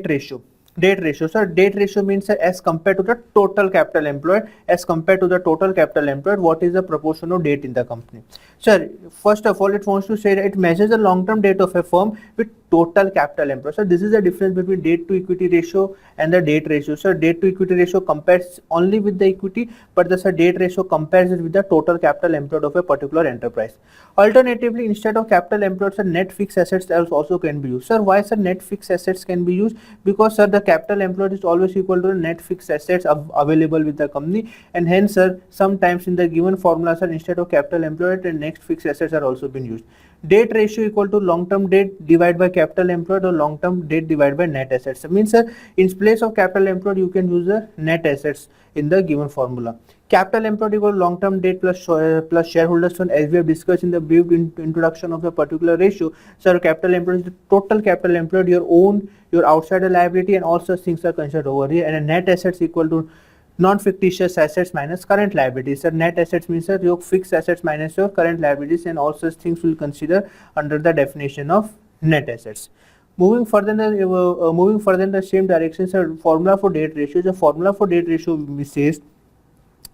ratio. Sir, debt ratio means, sir, as compared to the total capital employed. What is the proportion of debt in the company? Sir, first of all, it wants to say that it measures the long-term debt of a firm with total capital employed. So this is the difference between debt to equity ratio and the debt ratio. Sir, debt to equity ratio compares only with the equity, but the debt ratio compares it with the total capital employed of a particular enterprise. Alternatively, instead of capital employed, sir, net fixed assets also can be used. Sir, why, sir, net fixed assets can be used? Because, sir, the capital employed is always equal to the net fixed assets available with the company, and hence, sir, sometimes in the given formula, sir, instead of capital employed, the net fixed assets are also being used. Debt ratio equal to long-term debt divided by capital employed, or long-term debt divided by net assets. So means, sir, in place of capital employed, you can use the net assets in the given formula. Capital employed equal to long-term debt plus shareholders fund, as we have discussed in the brief introduction of the particular ratio. So capital employed is the total capital employed, your own, your outside liability, and all such things are considered over here. And a net assets equal to non-fictitious assets minus current liabilities. So net assets means, sir, your fixed assets minus your current liabilities, and all such things will consider under the definition of net assets. Moving further in the same direction, sir, formula for debt ratio. The formula for debt ratio says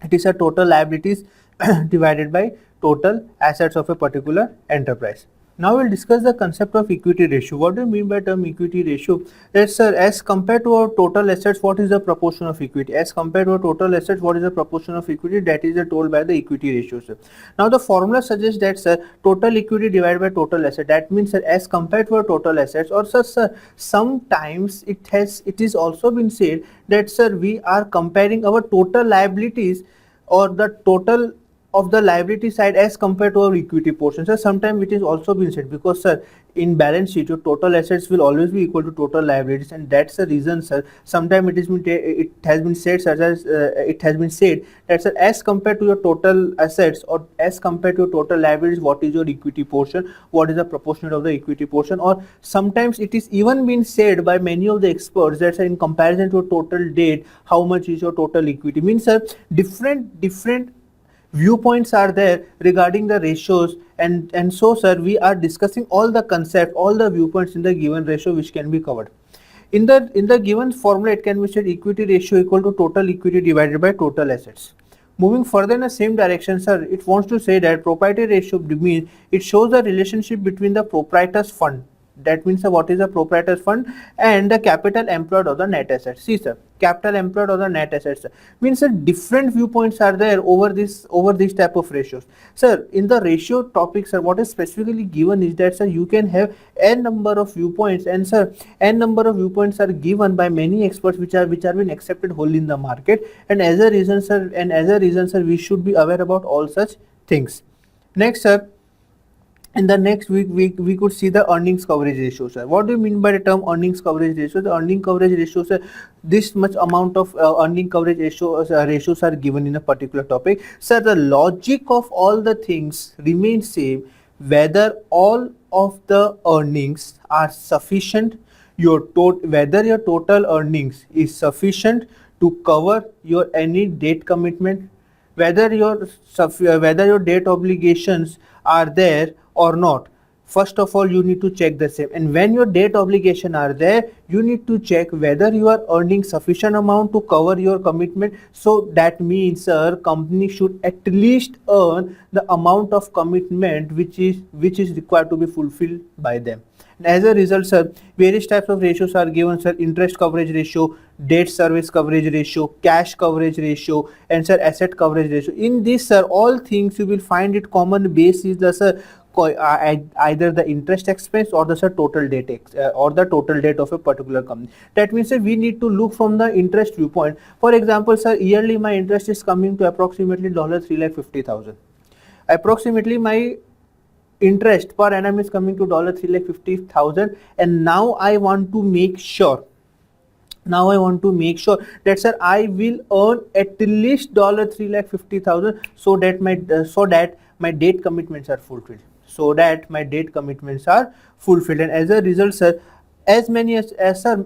it is a total liabilities divided by total assets of a particular enterprise. Now we'll discuss the concept of equity ratio. What do you mean by term equity ratio? Yes, sir, as compared to our total assets, what is the proportion of equity? As compared to our total assets, what is the proportion of equity? That is told by the equity ratio, sir. Now the formula suggests that, sir, total equity divided by total asset. That means, sir, as compared to our total assets, or sir, sometimes it is also been said that, sir, we are comparing our total liabilities or the total of the liability side as compared to our equity portion. So sometimes it is also been said, because sir, in balance sheet your total assets will always be equal to total liabilities, and that's the reason, sir, sometimes it has been said, such as it has been said that, sir, as compared to your total assets or as compared to your total liabilities, what is your equity portion, what is the proportion of the equity portion. Or sometimes it is even been said by many of the experts that, sir, in comparison to a total debt, how much is your total equity. Means, sir, different viewpoints are there regarding the ratios, and so, sir, we are discussing all the concept, all the viewpoints in the given ratio which can be covered in the given formula. It can be said equity ratio equal to total equity divided by total assets. Moving further in the same direction, sir, it wants to say that proprietary ratio means it shows the relationship between the proprietor's fund, that means, sir, what is the proprietor's fund, and the capital employed or the net assets. See, sir, capital employed or the net assets, sir, means, sir, different viewpoints are there over this type of ratios. Sir, in the ratio topic, sir, what is specifically given is that, sir, you can have n number of viewpoints, and, sir, n number of viewpoints are given by many experts which are been accepted wholly in the market, and as a reason, sir, we should be aware about all such things. Next, sir, in the next week, we could see the earnings coverage ratio, sir. What do you mean by the term earnings coverage ratio? The earning coverage ratio, sir, this much amount of earning coverage ratios are given in a particular topic. Sir, the logic of all the things remains same, whether all of the earnings are sufficient, whether your total earnings is sufficient to cover your any debt commitment, whether your debt obligations are there or not. First of all, you need to check the same, and when your debt obligation are there, you need to check whether you are earning sufficient amount to cover your commitment. So that means, sir, company should at least earn the amount of commitment which is required to be fulfilled by them. And as a result, sir, various types of ratios are given, sir: interest coverage ratio, debt service coverage ratio, cash coverage ratio, and, sir, asset coverage ratio. In this, sir, all things you will find it common base is the, sir, either the interest expense or the, sir, total debt or the total debt of a particular company. That means, sir, we need to look from the interest viewpoint. For example, sir, yearly my interest is coming to approximately $350,000. Approximately my interest per annum is coming to $350,000, and now I want to make sure that, sir, I will earn at least $350,000 so that my debt commitments are fulfilled. And as a result, sir, as many as sir,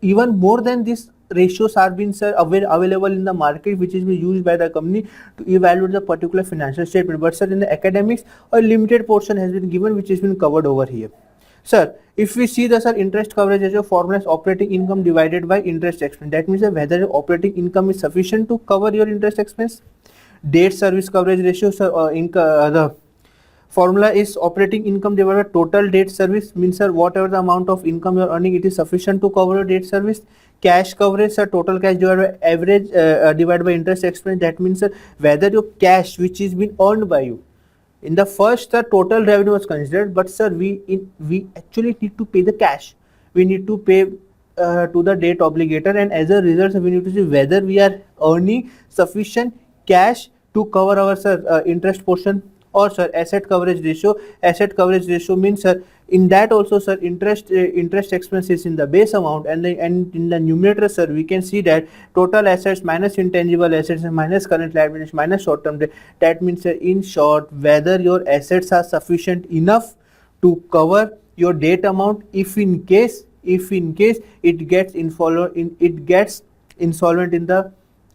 even more than this ratios are being, sir, available in the market, which is being used by the company to evaluate the particular financial statement. But, sir, in the academics, a limited portion has been given which has been covered over here. Sir, if we see the, sir, interest coverage ratio formula is operating income divided by interest expense. That means that whether your operating income is sufficient to cover your interest expense. Debt service coverage ratio, sir, the formula is operating income divided by total debt service, means, sir, whatever the amount of income you are earning, it is sufficient to cover your debt service. Cash coverage, sir, total cash divided by average divided by interest expense. That means, sir, whether your cash which is been earned by you in the first, the total revenue was considered, but, sir, we actually need to pay the cash. We need to pay to the debt obligator, and as a result, we need to see whether we are earning sufficient cash to cover our, sir, interest portion. Or, sir, asset coverage ratio. Asset coverage ratio means, sir, in that also, sir, interest expense is in the base amount, and in the numerator, sir, we can see that total assets minus intangible assets and minus current liabilities minus short term debt. That means, sir, in short, whether your assets are sufficient enough to cover your debt amount, if in case it gets insolvent in the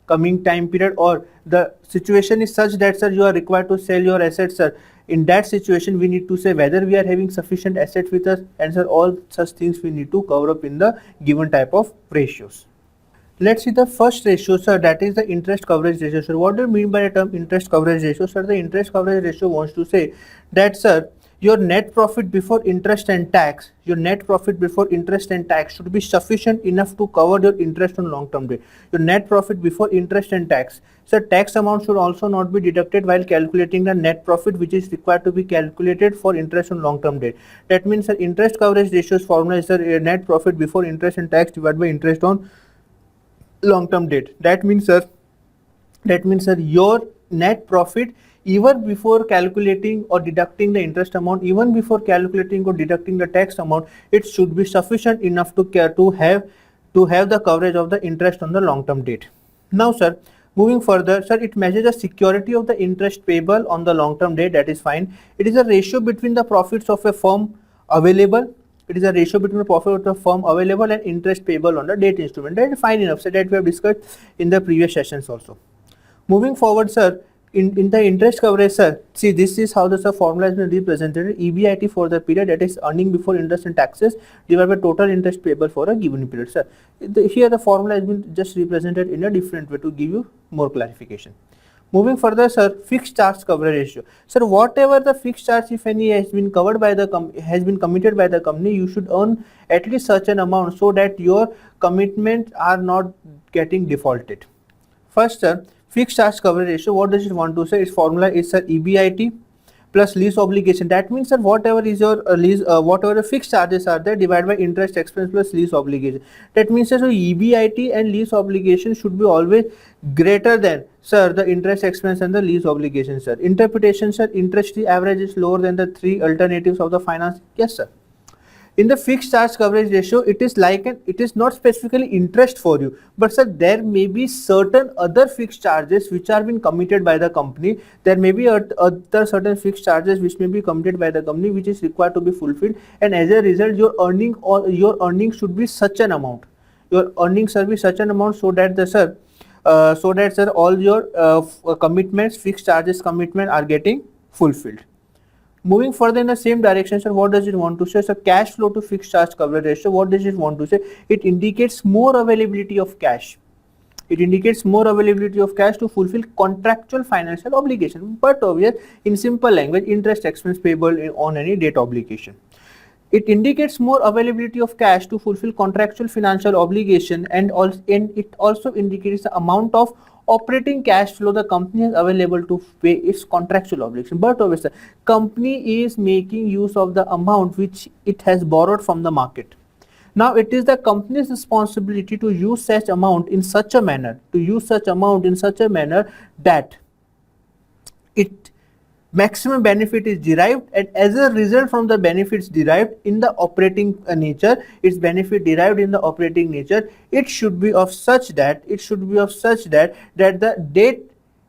coming time period, or the situation is such that, sir, you are required to sell your assets, sir. In that situation, we need to say whether we are having sufficient assets with us, and, sir, all such things we need to cover up in the given type of ratios. Let's see the first ratio, sir, that is the interest coverage ratio. Sir, what do you mean by the term interest coverage ratio? Sir, the interest coverage ratio wants to say that, sir, your net profit before interest and tax should be sufficient enough to cover your interest on long term debt. Your net profit before interest and tax. So tax amount should also not be deducted while calculating the net profit which is required to be calculated for interest on long term debt. That means, sir, interest coverage ratios formula is, sir, net profit before interest and tax divided by interest on long term debt. That means, sir, That means that your net profit, even before calculating or deducting the interest amount, even before calculating or deducting the tax amount, it should be sufficient enough to have the coverage of the interest on the long term debt. Now sir, moving further, sir, it measures the security of the interest payable on the long term debt. That is fine. It is a ratio between the profits of a firm available. It is a ratio between the profit of the firm available and interest payable on the debt instrument. That is fine enough. So that we have discussed in the previous sessions also. Moving forward, sir, in the interest coverage, sir, see, this is how the formula has been represented. EBIT for the period, that is earning before interest and taxes, divided by total interest payable for a given period, sir. Here the formula has been just represented in a different way to give you more clarification. Moving further, sir, fixed charge coverage ratio. Sir, whatever the fixed charge, if any, has been covered by the committed by the company, you should earn at least such an amount so that your commitments are not getting defaulted. First, sir, fixed charge coverage ratio, what does it want to say? Its formula is, sir, EBIT plus lease obligation. That means, sir, whatever is your whatever the fixed charges are there, divided by interest expense plus lease obligation. That means, sir, so EBIT and lease obligation should be always greater than, sir, the interest expense and the lease obligation, sir. Interpretation, sir, interest average is lower than the three alternatives of the finance. Yes, sir. In the fixed charge coverage ratio, it is not specifically interest for you, but sir, there may be certain other fixed charges which are been committed by the company. There may be other certain fixed charges which may be committed by the company, which is required to be fulfilled, and as a result, your earnings should be such an amount. Your earnings should be such an amount so that sir, all your commitments, fixed charges commitment are getting fulfilled. Moving further in the same direction, sir, what does it want to say? So cash flow to fixed charge coverage ratio, what does it want to say? It indicates more availability of cash. It indicates more availability of cash to fulfill contractual financial obligation. But obvious, in simple language, interest expense payable on any debt obligation. It indicates more availability of cash to fulfill contractual financial obligation, and it also indicates the amount of operating cash flow the company is available to pay its contractual obligation. But obviously, company is making use of the amount which it has borrowed from the market. Now it is the company's responsibility to use such amount in such a manner, that it maximum benefit is derived, and as a result from the benefits derived in the operating nature, its benefit derived in the operating nature, it should be of such that the debt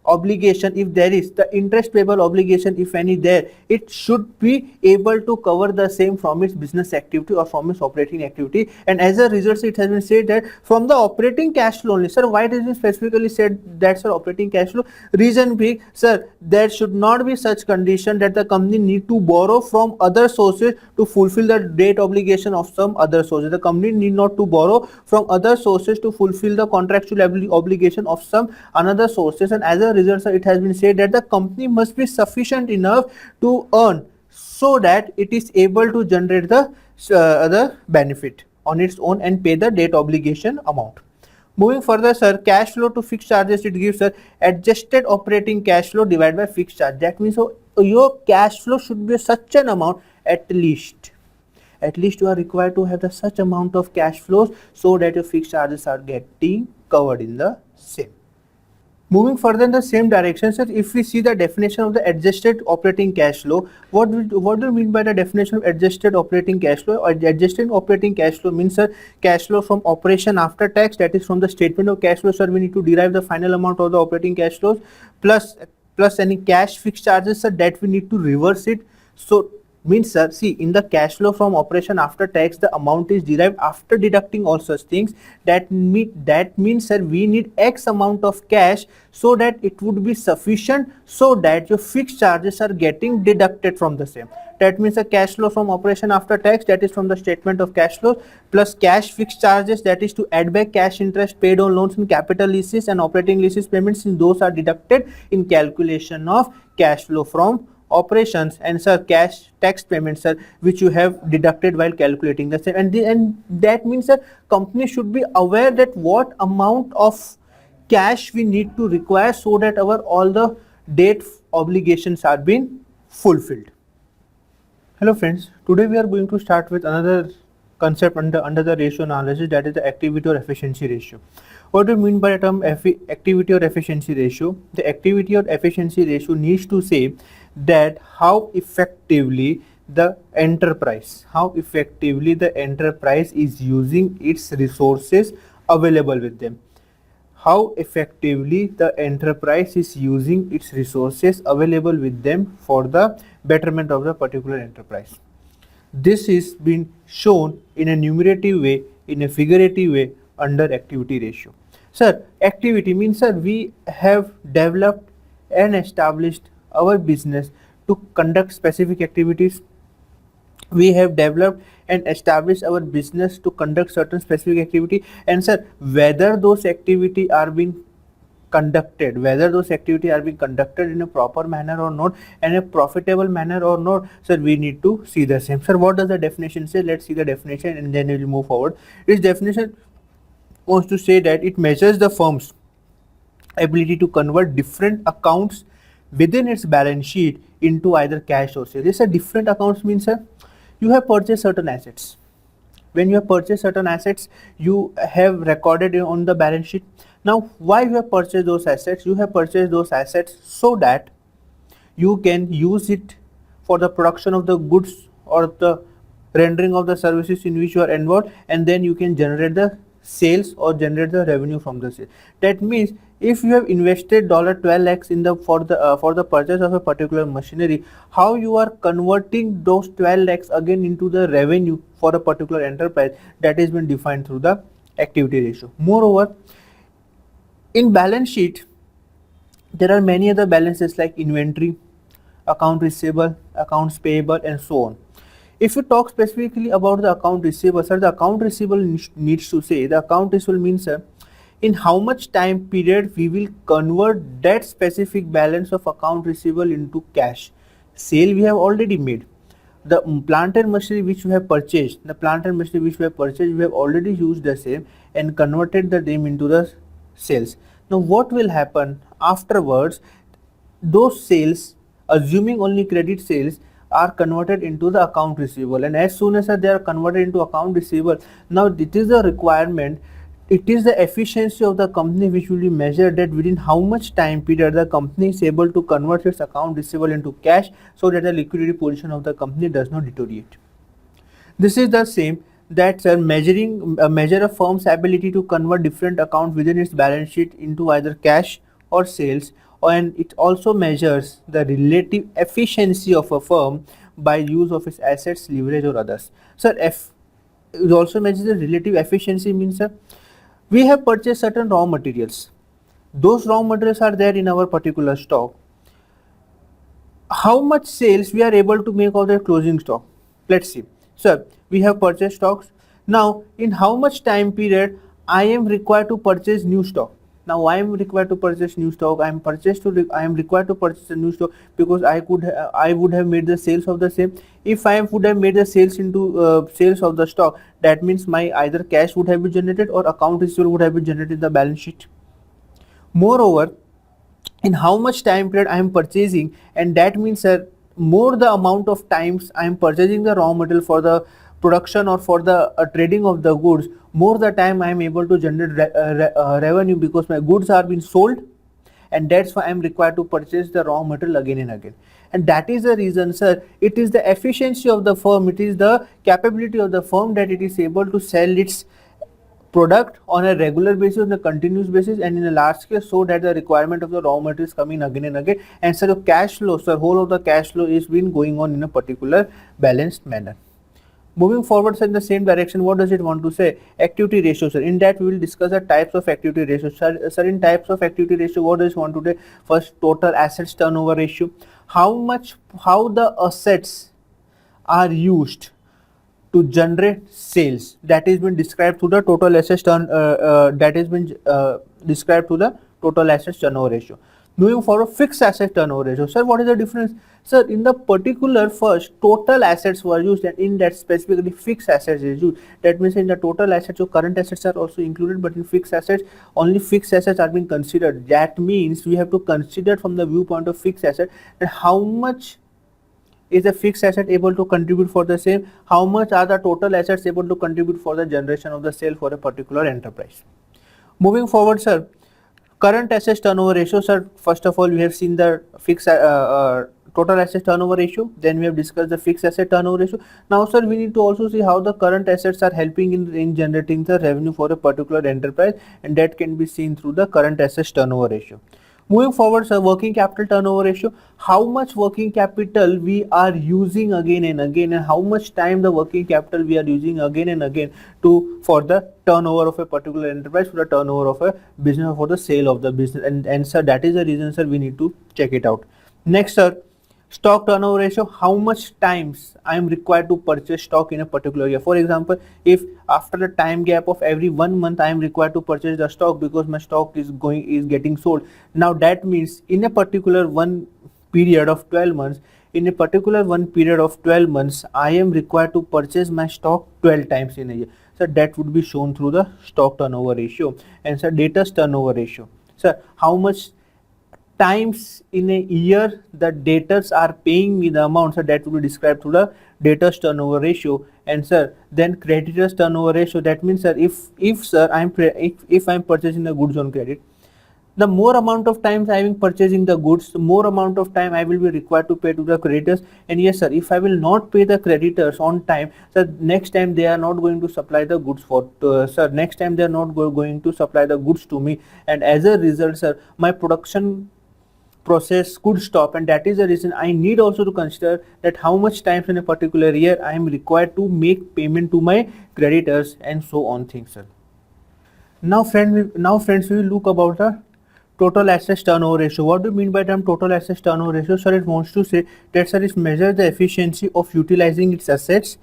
obligation, if there is, the interest payable obligation, if any there, it should be able to cover the same from its business activity or from its operating activity. And as a result, it has been said that from the operating cash flow only. Sir, why does it specifically said that, sir, operating cash flow? Reason being, sir, there should not be such condition that the company need to borrow from other sources to fulfill the debt obligation of some other sources. The company need not to borrow from other sources to fulfill the contractual obligation of some another sources, and as a result, it has been said that the company must be sufficient enough to earn so that it is able to generate the benefit on its own and pay the debt obligation amount. Moving further, sir, cash flow to fixed charges, it gives, sir, adjusted operating cash flow divided by fixed charge. That means, so your cash flow should be such an amount, at least you are required to have such amount of cash flows so that your fixed charges are getting covered in the same. Moving further in the same direction, sir, if we see the definition of the adjusted operating cash flow, what do you mean by the definition of adjusted operating cash flow? Or adjusted operating cash flow means, sir, cash flow from operation after tax, that is from the statement of cash flow, sir, we need to derive the final amount of the operating cash flows plus any cash fixed charges, sir, that we need to reverse it. So means, sir, see, in the cash flow from operation after tax, the amount is derived after deducting all such things. That means, sir, we need X amount of cash so that it would be sufficient so that your fixed charges are getting deducted from the same. That means the cash flow from operation after tax, that is from the statement of cash flows, plus cash fixed charges, that is to add back cash interest paid on loans and capital leases and operating leases payments, since those are deducted in calculation of cash flow from operations, and, sir, cash tax payments, sir, which you have deducted while calculating the same. And that means that company should be aware that what amount of cash we need to require so that our all the debt obligations are being fulfilled. Hello friends, today we are going to start with another concept under the ratio analysis, that is the activity or efficiency ratio. What do you mean by the term activity or efficiency ratio? The activity or efficiency ratio needs to say that how effectively the enterprise is using its resources available with them. How effectively the enterprise is using its resources available with them for the betterment of the particular enterprise. This is been shown in a numerative way, in a figurative way under activity ratio. Sir, activity means, sir, we have developed and established our business to conduct specific activities. We have developed and established our business to conduct certain specific activity, and sir, whether those activity are being conducted in a proper manner or not, and a profitable manner or not, sir, we need to see the same. Sir, what does the definition say? Let's see the definition and then we will move forward. This definition wants to say that it measures the firm's ability to convert different accounts within its balance sheet into either cash or sales. This a different accounts means, sir, you have purchased certain assets. When you have purchased certain assets, you have recorded it on the balance sheet. Now, why you have purchased those assets? You have purchased those assets so that you can use it for the production of the goods or the rendering of the services in which you are involved, and then you can generate the sales or generate the revenue from the sale. That means if you have invested $12 lakhs in the for the purchase of a particular machinery, how you are converting those 12 lakhs again into the revenue for a particular enterprise, that has been defined through the activity ratio. Moreover, in balance sheet, there are many other balances like inventory, account receivable, accounts payable, and so on. If you talk specifically about the account receivable, sir, the account receivable needs to say, the account receivable means, sir, in how much time period we will convert that specific balance of account receivable into cash. Sale we have already made. The plant and machinery which we have purchased, we have already used the same and converted the same into the sales. Now what will happen afterwards? Those sales, assuming only credit sales, are converted into the account receivable, and as soon as they are converted into account receivable, now it is a requirement, it is the efficiency of the company which will be measured, that within how much time period the company is able to convert its account receivable into cash so that the liquidity position of the company does not deteriorate. This is the same that measure a firm's ability to convert different accounts within its balance sheet into either cash or sales, and it also measures the relative efficiency of a firm by use of its assets, leverage, or others. Sir, it also measures the relative efficiency means, sir, we have purchased certain raw materials. Those raw materials are there in our particular stock. How much sales we are able to make of their closing stock? Let's see. Sir, we have purchased stocks. Now, in how much time period I am required to purchase new stock? Now I am required to purchase new stock. I am required to purchase a new stock because I would have made the sales of the same. If I would have made the sales into sales of the stock, that means my either cash would have been generated or account receivable would have been generated in the balance sheet. Moreover, in how much time period I am purchasing, and that means, sir, more the amount of times I am purchasing the raw material for the production or for the trading of the goods, more the time I am able to generate revenue because my goods are being sold, and that's why I am required to purchase the raw material again and again. And that is the reason, sir, it is the efficiency of the firm, it is the capability of the firm that it is able to sell its product on a regular basis, on a continuous basis, and in a large scale, so that the requirement of the raw materials coming again and again, and sort of cash flow, so whole of the cash flow is been going on in a particular balanced manner. Moving forward, sir, in the same direction, what does it want to say? Activity ratio, sir. In that we will discuss the types of activity ratio. Sir, in types of activity ratio, what does it want to say? First, total assets turnover ratio. How the assets are used to generate sales, that has been described through the total assets described through the total assets turnover ratio. Moving forward, fixed asset turnover ratio. Sir, what is the difference? Sir, in the particular first, total assets were used, and in that specifically fixed assets is used. That means in the total assets, your current assets are also included, but in fixed assets, only fixed assets are being considered. That means we have to consider from the viewpoint of fixed asset that how much is the fixed asset able to contribute for the same? How much are the total assets able to contribute for the generation of the sale for a particular enterprise? Moving forward, sir, current assets turnover ratio, sir. First of all, we have seen the fixed total asset turnover ratio. Then we have discussed the fixed asset turnover ratio. Now, sir, we need to also see how the current assets are helping in generating the revenue for a particular enterprise, and that can be seen through the current assets turnover ratio. Moving forward, sir, working capital turnover ratio, how much working capital we are using again and again, and how much time the working capital we are using again and again to for the turnover of a particular enterprise, for the turnover of a business, for the sale of the business, and sir, that is the reason, sir, we need to check it out. Next, sir, stock turnover ratio, how much times I am required to purchase stock in a particular year. For example, if after a time gap of every 1 month I am required to purchase the stock because my stock is getting sold, now that means in a particular one period of 12 months, in a particular one period of 12 months, I am required to purchase my stock 12 times in a year. So that would be shown through the stock turnover ratio. And sir, debtors turnover ratio, sir, how much times in a year the debtors are paying me the amount, so that will be described through the debtors turnover ratio. And sir, then creditors turnover ratio, that means, sir, if sir if I'm purchasing the goods on credit, the more amount of times I am purchasing the goods, the more amount of time I will be required to pay to the creditors. And yes, sir, if I will not pay the creditors on time, sir, next time they are not going to supply the goods for sir, next time they are not going to supply the goods to me, and as a result, sir, my production process could stop. And that is the reason I need also to consider that how much times in a particular year I am required to make payment to my creditors, and so on things, sir. Now friends, we will look about the total assets turnover ratio. What do you mean by term total assets turnover ratio? Sir, it wants to say that, sir, it measures the efficiency of utilizing its assets,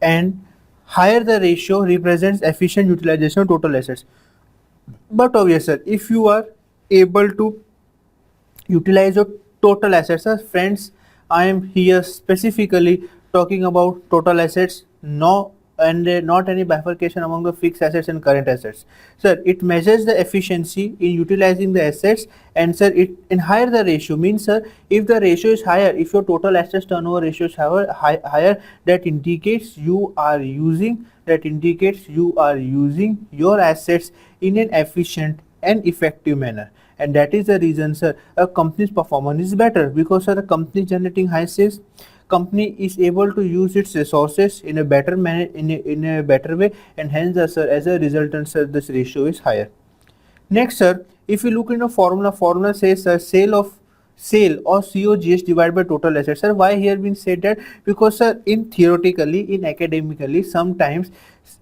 and higher the ratio represents efficient utilization of total assets. But obviously, sir, if you are able to utilize your total assets, sir, friends, I am here specifically talking about total assets, no, and not any bifurcation among the fixed assets and current assets. Sir, it measures the efficiency in utilizing the assets, and sir, it in higher the ratio means, sir, if the ratio is higher, if your total assets turnover ratio is higher, that indicates you are using your assets in an efficient and effective manner. And that is the reason, sir, a company's performance is better, because, sir, a company generating high sales, company is able to use its resources in a better manner, in a better way, and hence, sir, as a resultant, sir, this ratio is higher. Next, sir, if you look in a formula says, sir, sale or COGS divided by total assets. Sir, why here been said that? Because, sir, in academically, sometimes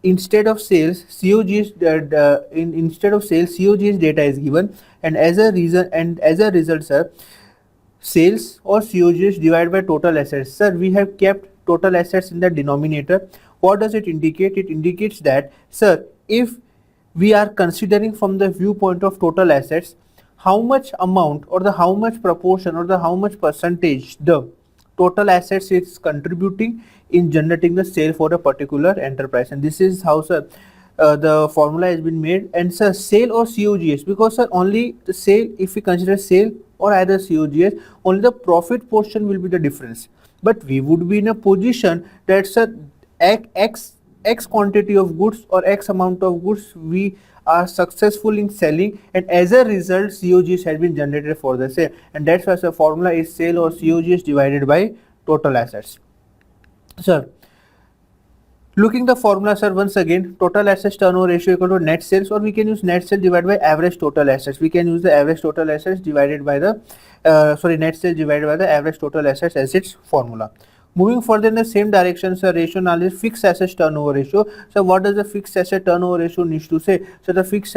instead of sales COGS data is given, and as a result, sir, sales or COGS divided by total assets. Sir, we have kept total assets in the denominator. What does it indicate? It indicates that, sir, if we are considering from the viewpoint of total assets, how much amount or the how much proportion or the how much percentage the total assets is contributing in generating the sale for a particular enterprise. And this is how, sir, the formula has been made. And, sir, sale or COGS, because, sir, only the sale, if we consider sale or either COGS, only the profit portion will be the difference. But we would be in a position that, sir, X quantity of goods or X amount of goods we are successful in selling, and as a result COGS has been generated for the sale, and that's why the formula is sale or COGS divided by total assets. Sir, looking the formula, sir, once again, total assets turnover ratio equal to net sales, or we can use net sales divided by average total assets. We can use the average total assets divided by the net sales divided by the average total assets as its formula. Moving further in the same direction, sir, ratio analysis, fixed assets turnover ratio. So what does the fixed asset turnover ratio needs to say? So the fixed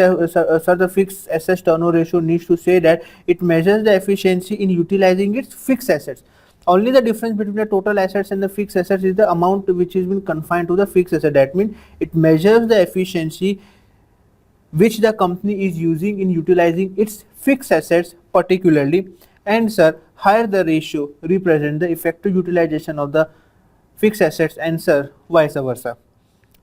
assets turnover ratio needs to say that it measures the efficiency in utilizing its fixed assets. Only the difference between the total assets and the fixed assets is the amount which has been confined to the fixed asset. That means it measures the efficiency which the company is using in utilizing its fixed assets particularly. And, sir, higher the ratio represent the effective utilization of the fixed assets, and, sir, vice versa.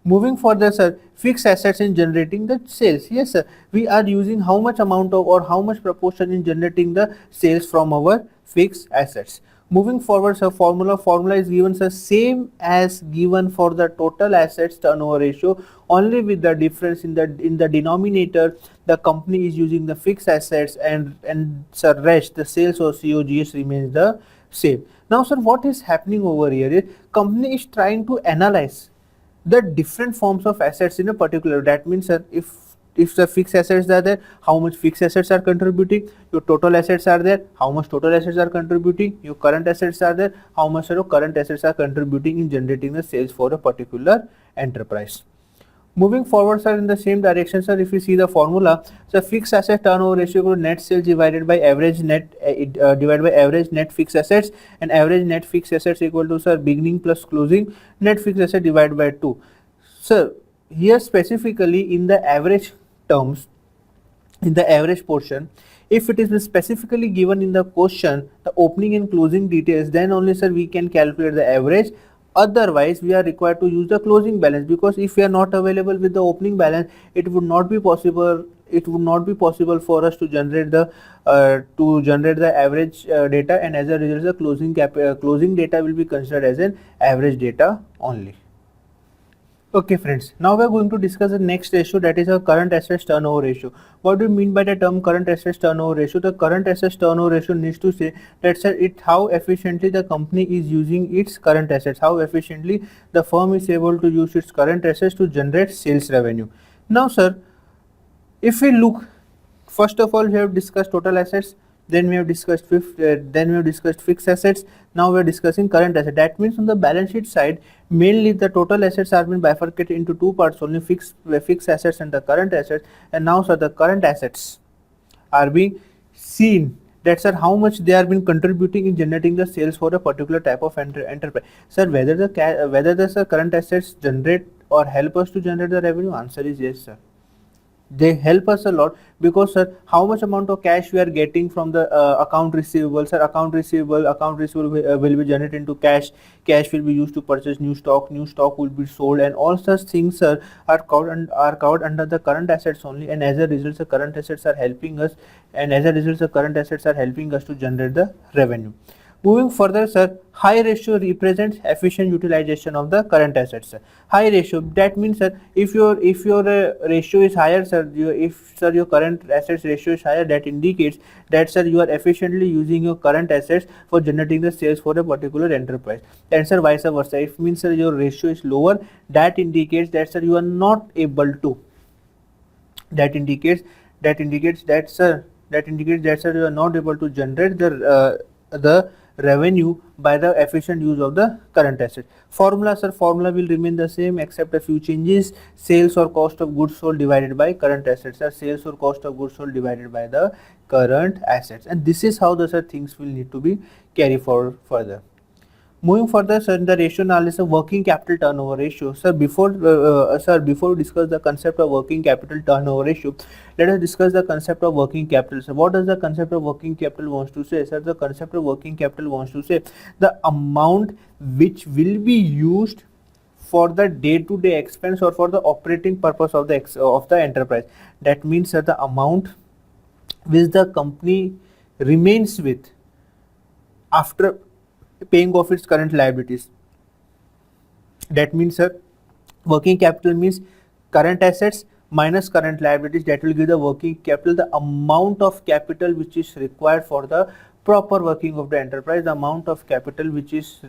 Moving further, sir, fixed assets in generating the sales. Yes, sir, we are using how much amount of or how much proportion in generating the sales from our fixed assets. Moving forward, sir, formula is given sir same as given for the total assets turnover ratio, only with the difference in the denominator. The company is using the fixed assets, and sir rest the sales or COGS remains the same. Now, sir, what is happening over here is company is trying to analyze the different forms of assets in a particular. That means, sir, if the fixed assets are there, how much fixed assets are contributing, your total assets are there, how much total assets are contributing, your current assets are there, how much your current assets are contributing in generating the sales for a particular enterprise. Moving forward, sir, in the same direction, sir, if you see the formula, so fixed asset turnover ratio equal to net sales divided by average net fixed assets, and average net fixed assets equal to, sir, beginning plus closing net fixed asset divided by 2. Sir, here specifically in the average terms, in the average portion, if it is specifically given in the question the opening and closing details, then only, sir, we can calculate the average. Otherwise we are required to use the closing balance, because if we are not available with the opening balance, it would not be possible for us to generate the average data, and as a result the closing data will be considered as an average data only. Okay friends, now we are going to discuss the next ratio, that is a current assets turnover ratio. What do you mean by the term current assets turnover ratio? The current assets turnover ratio needs to say that, sir, how efficiently the company is using its current assets, how efficiently the firm is able to use its current assets to generate sales revenue. Now, sir, if we look, first of all we have discussed total assets, then we have discussed fixed assets. Now we are discussing current assets. That means on the balance sheet side, mainly the total assets are being bifurcated into two parts only, fixed assets and the current assets. And now, sir, the current assets are being seen, that, sir, how much they are been contributing in generating the sales for a particular type of enterprise. Sir, whether the current assets generate or help us to generate the revenue, answer is yes, sir. They help us a lot, because, sir, how much amount of cash we are getting from the account receivable, sir, account receivable will be generated into cash will be used to purchase new stock will be sold, and all such things, sir, are covered under the current assets only, and as a result the current assets are helping us to generate the revenue. Moving further, sir, high ratio represents efficient utilization of the current assets, sir. High ratio, that means, sir, if your ratio is higher, sir, your current assets ratio is higher, that indicates that, sir, you are efficiently using your current assets for generating the sales for a particular enterprise. And, sir, vice versa, if means, sir, your ratio is lower, that indicates that, sir, you are not able to. That indicates that, sir, you are not able to generate the revenue by the efficient use of the current asset. Formula, sir, formula will remain the same except a few changes. Sales or cost of goods sold divided by current assets, sir. Sales or cost of goods sold divided by the current assets, and this is how the, sir, things will need to be carried forward further. Moving further, sir, in the ratio analysis of working capital turnover ratio, sir, before we discuss the concept of working capital turnover ratio, let us discuss the concept of working capital. So what does the concept of working capital wants to say, sir? The concept of working capital wants to say the amount which will be used for the day-to-day expense or for the operating purpose of the enterprise. That means, sir, the amount which the company remains with after paying off its current liabilities. That means, sir, working capital means current assets minus current liabilities. That will give the working capital, the amount of capital which is required for the proper working of the enterprise. The amount of capital which is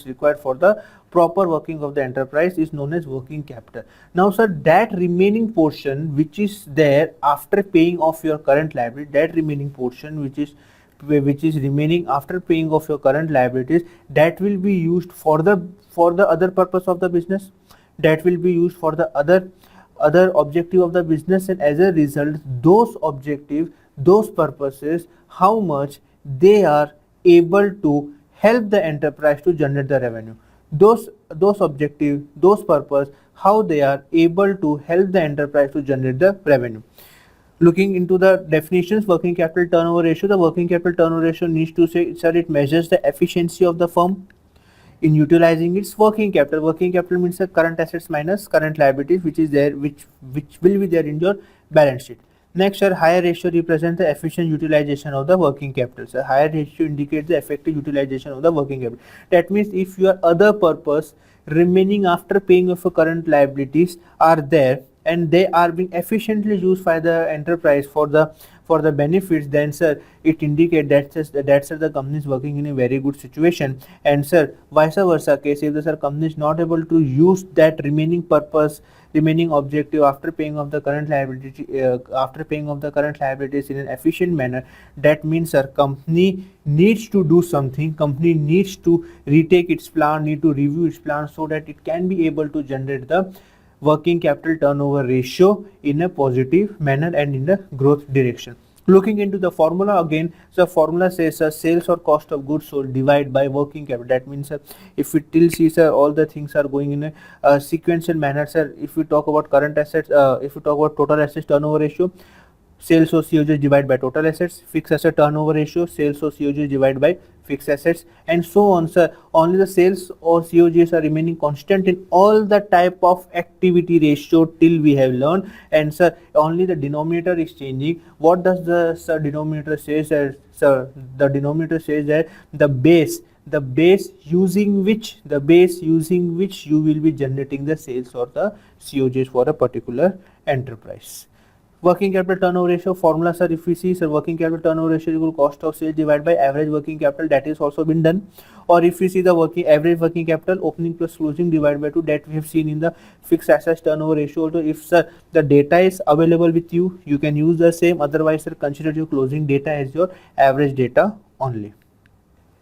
required for the proper working of the enterprise is known as working capital. Now, sir, that remaining portion which is there after paying off your current liability, that remaining portion which is remaining after paying off your current liabilities, that will be used for the other purpose of the business, that will be used for the other objective of the business, and as a result those objectives, those purposes, how much they are able to help the enterprise to generate the revenue, those objectives, those purpose, how they are able to help the enterprise to generate the revenue. Looking into the definitions, working capital turnover ratio, the working capital turnover ratio needs to say, sir, it measures the efficiency of the firm in utilizing its working capital. Working capital means the current assets minus current liabilities, which is there, which will be there in your balance sheet. Next, sir, higher ratio represents the efficient utilization of the working capital. So higher ratio indicates the effective utilization of the working capital. That means if your other purpose remaining after paying of current liabilities are there and they are being efficiently used by the enterprise for the benefits, then sir it indicates that sir the company is working in a very good situation. And sir vice versa case, if the sir company is not able to use that remaining objective after paying off the current liabilities in an efficient manner, that means sir company needs to do something, company needs to retake its plan, need to review its plan so that it can be able to generate the working capital turnover ratio in a positive manner and in the growth direction. Looking into the formula again, so formula says sales or cost of goods sold divided by working capital. That means if we till see sir all the things are going in a sequential manner, sir. If we talk about current assets, if we talk about total assets turnover ratio, sales or COGS divided by total assets, fixed asset turnover ratio, sales or COGS divided by fixed assets, and so on, sir. Only the sales or COGS are remaining constant in all the type of activity ratio till we have learned, and sir only the denominator is changing. What does the denominator says? Sir, the denominator says that the base using which you will be generating the sales or the COGS for a particular enterprise. Working capital turnover ratio formula, sir, if we see, sir, working capital turnover ratio equal cost of sales divided by average working capital, that is also been done. Or if we see the average working capital opening plus closing divided by 2, that we have seen in the fixed assets turnover ratio. Also, if sir the data is available with you, you can use the same. Otherwise, sir, consider your closing data as your average data only.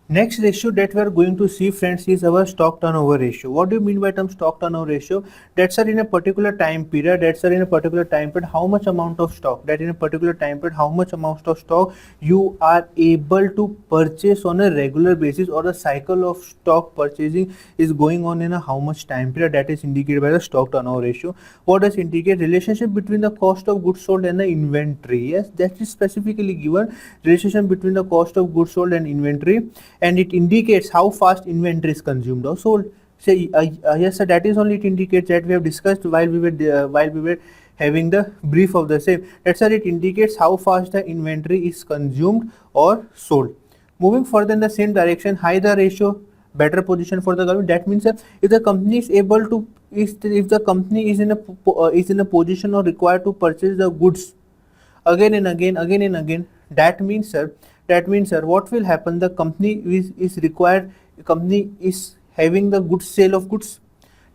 Next ratio that we are going to see, friends, is our stock turnover ratio. What do you mean by term stock turnover ratio? That's in a particular time period, how much amount of stock, that in a particular time period, how much amount of stock you are able to purchase on a regular basis, or the cycle of stock purchasing is going on in a how much time period, that is indicated by the stock turnover ratio. What does indicate? Relationship between the cost of goods sold and the inventory. Yes, that is specifically given, relationship between the cost of goods sold and inventory, and it indicates how fast inventory is consumed or sold. Say yes sir, that is only it indicates that we have discussed while we were having the brief of the same. That's why it indicates how fast the inventory is consumed or sold. Moving further in the same direction, high the ratio, better position for the government. That means that if the company is able to, if the company is in a position or required to purchase the goods again and again, that means sir, what will happen? The company is required, company is having the good sale of goods.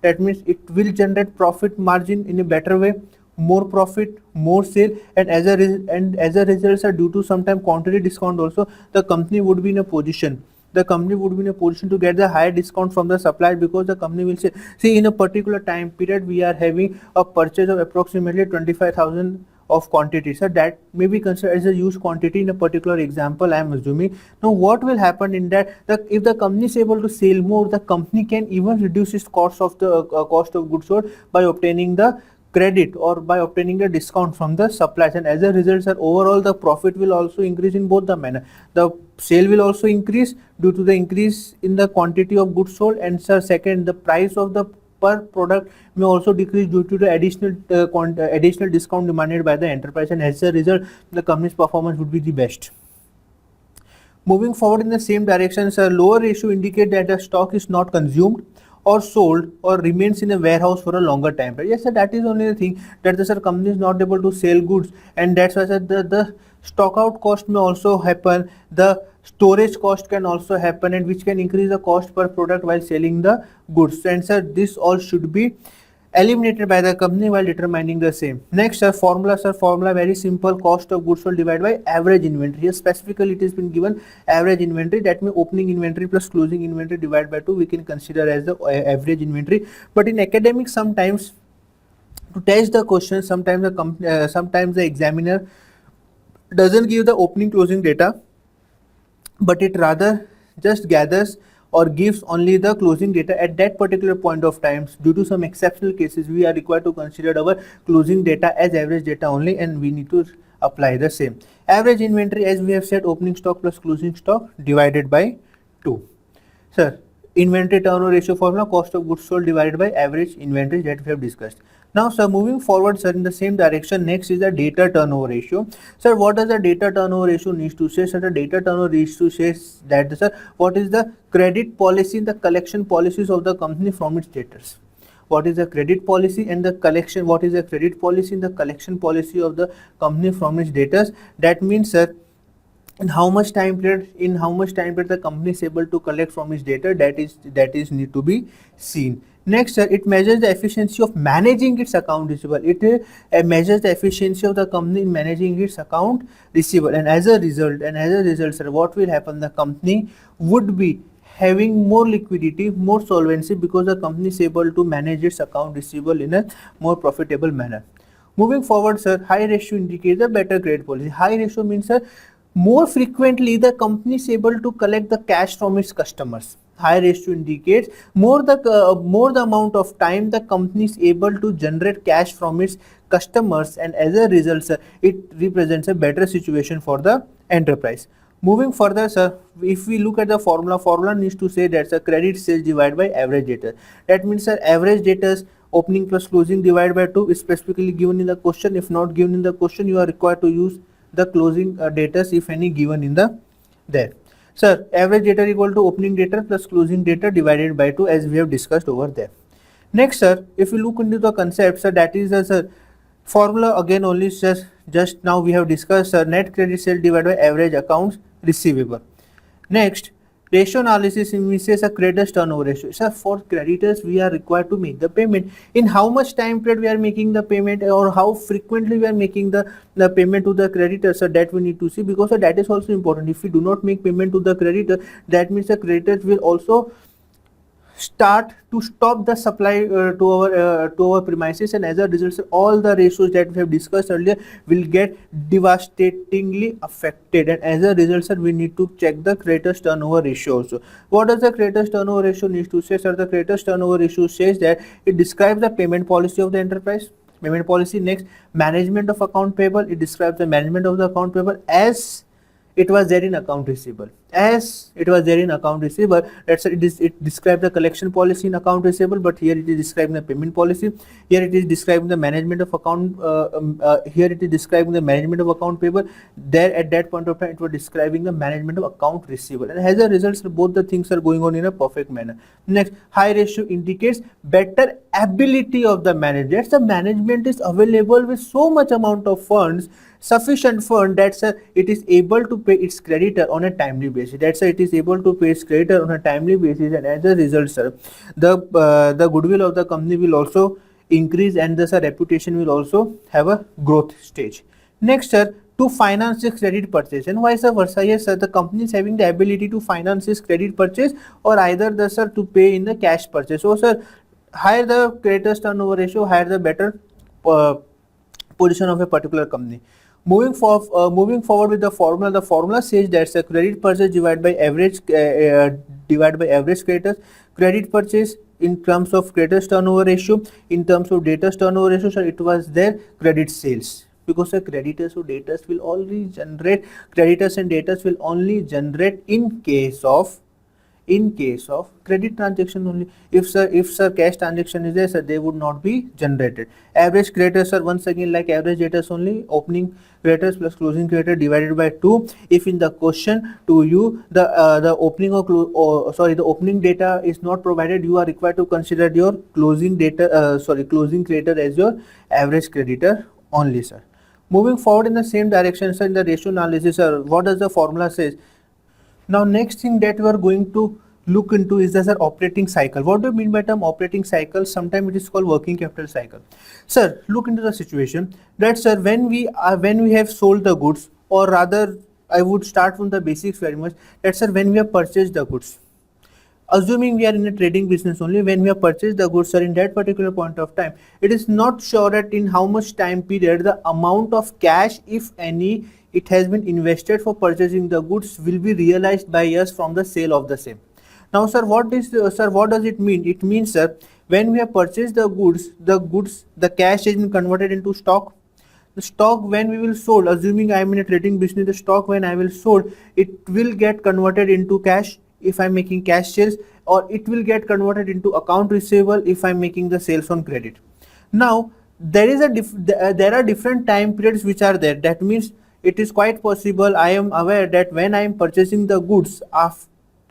That means it will generate profit margin in a better way, more profit, more sale, and as a result, sir, due to sometime quantity discount also, the company would be in a position. To get the higher discount from the supplier, because the company will say, see, in a particular time period we are having a purchase of approximately 25,000 of quantity, so that may be considered as a used quantity in a particular example I am assuming. Now what will happen in that, if the company is able to sell more, the company can even reduce its cost of goods sold by obtaining the credit or by obtaining the discount from the suppliers, and as a result, sir, overall the profit will also increase in both the manner. The sale will also increase due to the increase in the quantity of goods sold, and sir, second, the price of the per product may also decrease due to the additional discount demanded by the enterprise, and as a result the company's performance would be the best. Moving forward in the same direction, sir, lower ratio indicate that the stock is not consumed or sold or remains in a warehouse for a longer time period. Yes sir, that is only the thing, that the sir company is not able to sell goods, and that's why sir the stock out cost may also happen, the storage cost can also happen, and which can increase the cost per product while selling the goods. And sir, this all should be eliminated by the company while determining the same. Next sir, formula very simple, cost of goods sold divided by average inventory. Here specifically it has been given average inventory, that means opening inventory plus closing inventory divided by 2 we can consider as the average inventory. But in academics, sometimes to test the question, sometimes the examiner doesn't give the opening closing data, but it rather just gathers or gives only the closing data at that particular point of time. Due to some exceptional cases, we are required to consider our closing data as average data only, and we need to apply the same. Average inventory, as we have said, opening stock plus closing stock divided by 2. Sir, inventory turnover ratio formula, cost of goods sold divided by average inventory, that we have discussed. Now, sir, moving forward, sir, in the same direction, next is the data turnover ratio. Sir, what does the data turnover ratio needs to say? Sir, the data turnover needs to say that, sir, what is the credit policy, the collection policies of the company from its debtors? What is the credit policy and the collection? What is the credit policy and the collection policy of the company from its debtors? That means, sir, in how much time period the company is able to collect from its data, that is need to be seen. Next, sir, it measures the efficiency of managing its account receivable. It measures the efficiency of the company in managing its account receivable, and as a result, sir, what will happen? The company would be having more liquidity, more solvency, because the company is able to manage its account receivable in a more profitable manner. Moving forward, sir, high ratio indicates a better credit policy. High ratio means, sir, more frequently the company is able to collect the cash from its customers. High ratio indicates more the amount of time the company is able to generate cash from its customers, and as a result, sir, it represents a better situation for the enterprise. Moving further, sir, if we look at the formula needs to say that, sir, credit sales divided by average debtors. That means, sir, average debtors opening plus closing divided by 2 is specifically given in the question. If not given in the question, you are required to use the closing debtors, if any, given in the there. Sir, average debtor equal to opening debtor plus closing debtor divided by 2, as we have discussed over there. Next, sir, if you look into the concept, sir, that is the, sir, formula again only, just now we have discussed, sir, net credit sale divided by average accounts receivable. Next, ratio analysis means a creditors turnover ratio. Sir, for creditors we are required to make the payment. In how much time period we are making the payment, or how frequently we are making the payment to the creditor, so that we need to see, because, sir, that is also important. If we do not make payment to the creditor, that means the creditors will also start to stop the supply to our premises, and as a result, sir, all the ratios that we have discussed earlier will get devastatingly affected, and as a result, sir, we need to check the creditors turnover ratio also. What does the creditors turnover ratio need to say, sir? The creditors turnover ratio says that it describes the payment policy of the enterprise. Payment policy. Next, management of account payable. It describes the management of the account payable as it was there in account receivable. That's it describes the collection policy in account receivable, but here it is describing the payment policy. Here it is describing the management of account. Here it is describing the management of account payable. There, at that point of time, it was describing the management of account receivable, and as a result, so both the things are going on in a perfect manner. Next, high ratio indicates better ability of the manager. That's the management is available with so much amount of funds, sufficient fund, that it is able to pay its creditor on a timely basis. That's it is able to pay its creditor on a timely basis, and as a result, sir, the goodwill of the company will also increase, and thus a reputation will also have a growth stage. Next, sir, to finance its credit purchase, and vice versa. Yes, sir, the company is having the ability to finance its credit purchase, or either the, sir, to pay in the cash purchase. So, sir, higher the creditors turnover ratio, higher the better position of a particular company. Moving forward with the formula says that the credit purchase divided by average creditors. Credit purchase in terms of creditors turnover ratio, in terms of debtors turnover ratio, so it was their credit sales, because the creditors and debtors will only generate in case of credit transaction only. If sir cash transaction is there, sir, they would not be generated. Average creditors are once again like average debtors only, opening creditors plus closing creditor divided by 2. If in the question to you the opening data is not provided, you are required to consider your closing creditor as your average creditor only, sir. Moving forward in the same direction, sir, in the ratio analysis, sir, what does the formula says? Now, next thing that we are going to look into is the, sir, operating cycle. What do you mean by term operating cycle? Sometimes it is called working capital cycle. Sir, look into the situation that, sir, when we have sold the goods, or rather, I would start from the basics very much. That, sir, when we have purchased the goods, assuming we are in a trading business only, when we have purchased the goods, sir, in that particular point of time, it is not sure that in how much time period the amount of cash, if any, it has been invested for purchasing the goods will be realized by us from the sale of the same. Now, sir, what does it mean? It means, sir, when we have purchased the goods, the cash has been converted into stock. The stock when we will sold, assuming I am in a trading business, the stock when I will sold, it will get converted into cash if I am making cash sales, or it will get converted into account receivable if I am making the sales on credit. Now, there are different time periods which are there. That means it is quite possible, I am aware that when I am purchasing the goods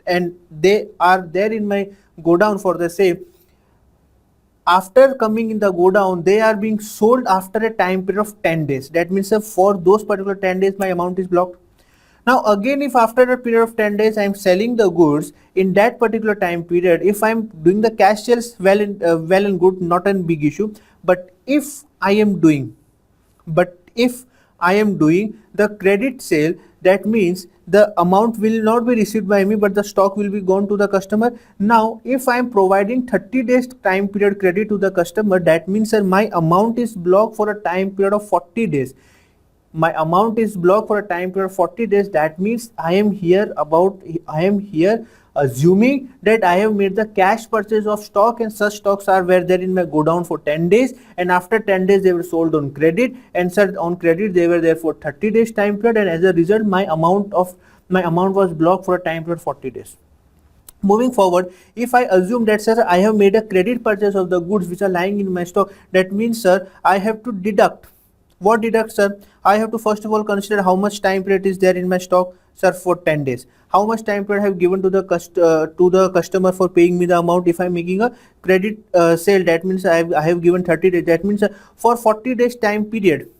and they are there in my go down for the sale, after coming in the go down, they are being sold after a time period of 10 days. That means for those particular 10 days my amount is blocked. Now again, if after a period of 10 days I am selling the goods in that particular time period, if I am doing the cash sales, well and good, not a big issue. But if I am doing the credit sale, that means the amount will not be received by me, but the stock will be gone to the customer. Now if I am providing 30 days time period credit to the customer, that means that my amount is blocked for a time period of 40 days. My amount is blocked for a time period of 40 days. That means I am here assuming that I have made the cash purchase of stock, and such stocks are where there in my go down for 10 days, and after 10 days they were sold on credit, and sir, on credit they were there for 30 days time period, and as a result my amount was blocked for a time period of 40 days. Moving forward, if I assume that sir, I have made a credit purchase of the goods which are lying in my stock, that means sir, I have to deduct. What deduct, sir? I have to first of all consider how much time period is there in my stock, sir, for 10 days. How much time period I have given to the customer for paying me the amount. If I am making a credit sale, that means I have given 30 days. That means for 40 days time period,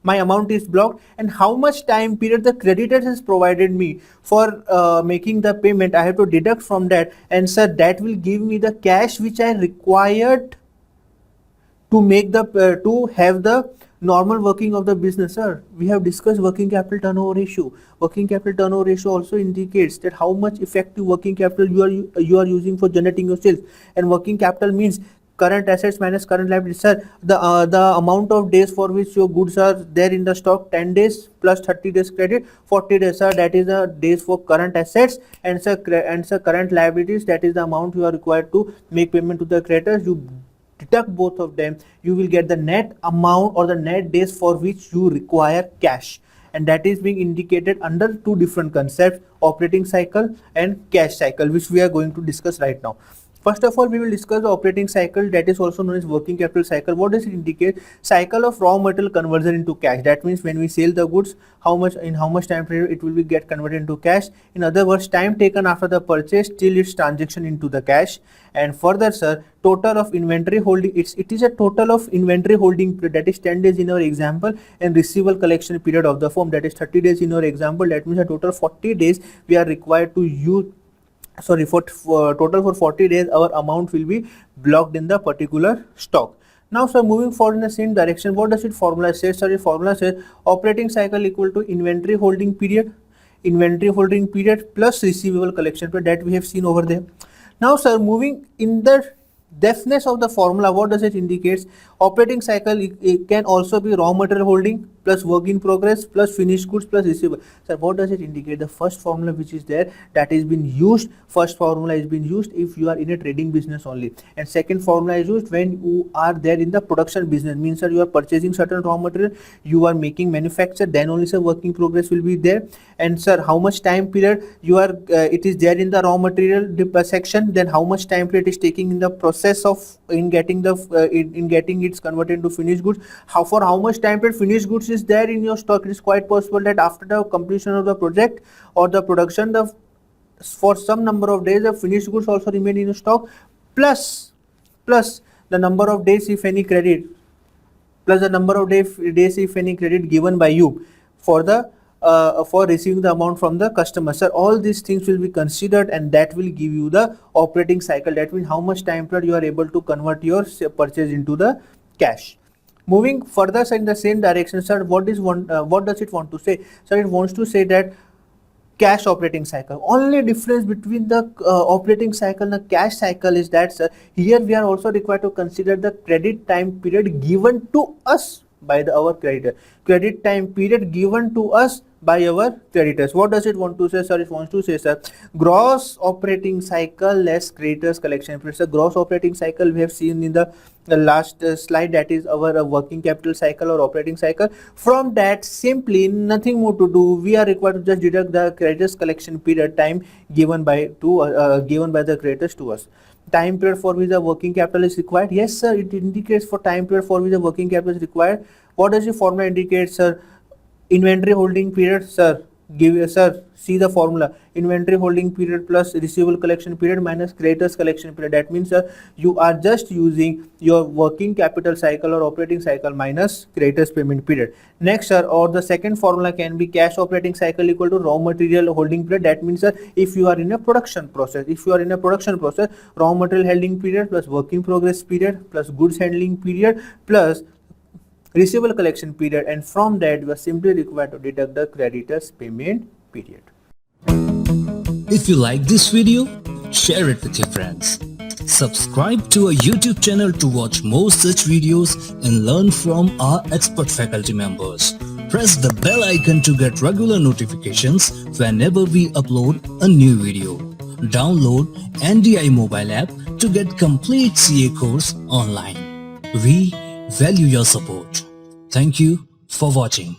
my amount is blocked. And how much time period the creditor has provided me for making the payment, I have to deduct from that. And sir, that will give me the cash which I required to make to have the normal working of the business. Sir, we have discussed working capital turnover ratio. Working capital turnover ratio also indicates that how much effective working capital you are using for generating your sales. And working capital means current assets minus current liabilities. Sir, the amount of days for which your goods are there in the stock, 10 days plus 30 days credit, 40 days, sir, that is the days for current assets, and sir current liabilities, that is the amount you are required to make payment to the creditors. You deduct both of them, you will get the net amount or the net days for which you require cash, and that is being indicated under two different concepts, operating cycle and cash cycle, which we are going to discuss right now. First of all, we will discuss the operating cycle, that is also known as working capital cycle. What does it indicate? Cycle of raw material conversion into cash. That means when we sell the goods, how much time period it will be get converted into cash. In other words, time taken after the purchase till its transaction into the cash. And further, sir, total of inventory holding, it is a total of inventory holding period, that is 10 days in our example, and receivable collection period of the firm, that is 30 days in our example. That means a total 40 days we are required to use. Sorry, for total for 40 days our amount will be blocked in the particular stock. Now sir, moving forward in the same direction, what does it formula say? Sorry, formula says operating cycle equal to inventory holding period plus receivable collection period, that we have seen over there. Now sir, moving in the deftness of the formula, what does it indicate? Operating cycle, it can also be raw material holding plus work in progress plus finished goods plus receivable. Sir, what does it indicate? The first formula which is there, that is been used, first formula is been used if you are in a trading business only, and second formula is used when you are there in the production business, means sir, you are purchasing certain raw material, you are making manufacture, then only sir work in progress will be there. And sir, how much time period you are it is there in the raw material section, then how much time period is taking in the process of in getting it's converted into finished goods, for how much time period finished goods is there in your stock. It is quite possible that after the completion of the project or the production, for some number of days the finished goods also remain in stock, plus the number of days, if any credit, given by you for the for receiving the amount from the customer. Sir, all these things will be considered, and that will give you the operating cycle. That means how much time period you are able to convert your purchase into the cash. Moving further, sir, in the same direction, sir, what does it want to say? Sir, it wants to say that cash operating cycle. Only difference between the operating cycle and the cash cycle is that, sir, here we are also required to consider the credit time period given to us by our creditor. Credit time period given to us by our creditors. What does it want to say, sir? It wants to say, sir, gross operating cycle less creditors collection period. So gross operating cycle we have seen in the last slide, that is our working capital cycle or operating cycle. From that, simply nothing more to do, we are required to just deduct the creditors collection period time given by the creditors to us. time period for which the working capital is required? Yes, sir, it indicates for time period for which the working capital is required. What does the formula indicate, sir? Inventory holding period, sir. Sir, see the formula. Inventory holding period plus receivable collection period minus creditors collection period. That means, sir, you are just using your working capital cycle or operating cycle minus creditors payment period. Next, sir, or the second formula can be cash operating cycle equal to raw material holding period. That means, sir, if you are in a production process, raw material holding period plus work in progress period plus goods handling period plus receivable collection period, and from that you are simply required to deduct the creditors payment period. If you like this video, share it with your friends. Subscribe to our YouTube channel to watch more such videos and learn from our expert faculty members. Press the bell icon to get regular notifications whenever we upload a new video. Download NDI mobile app to get complete CA course online. We value your support. Thank you for watching.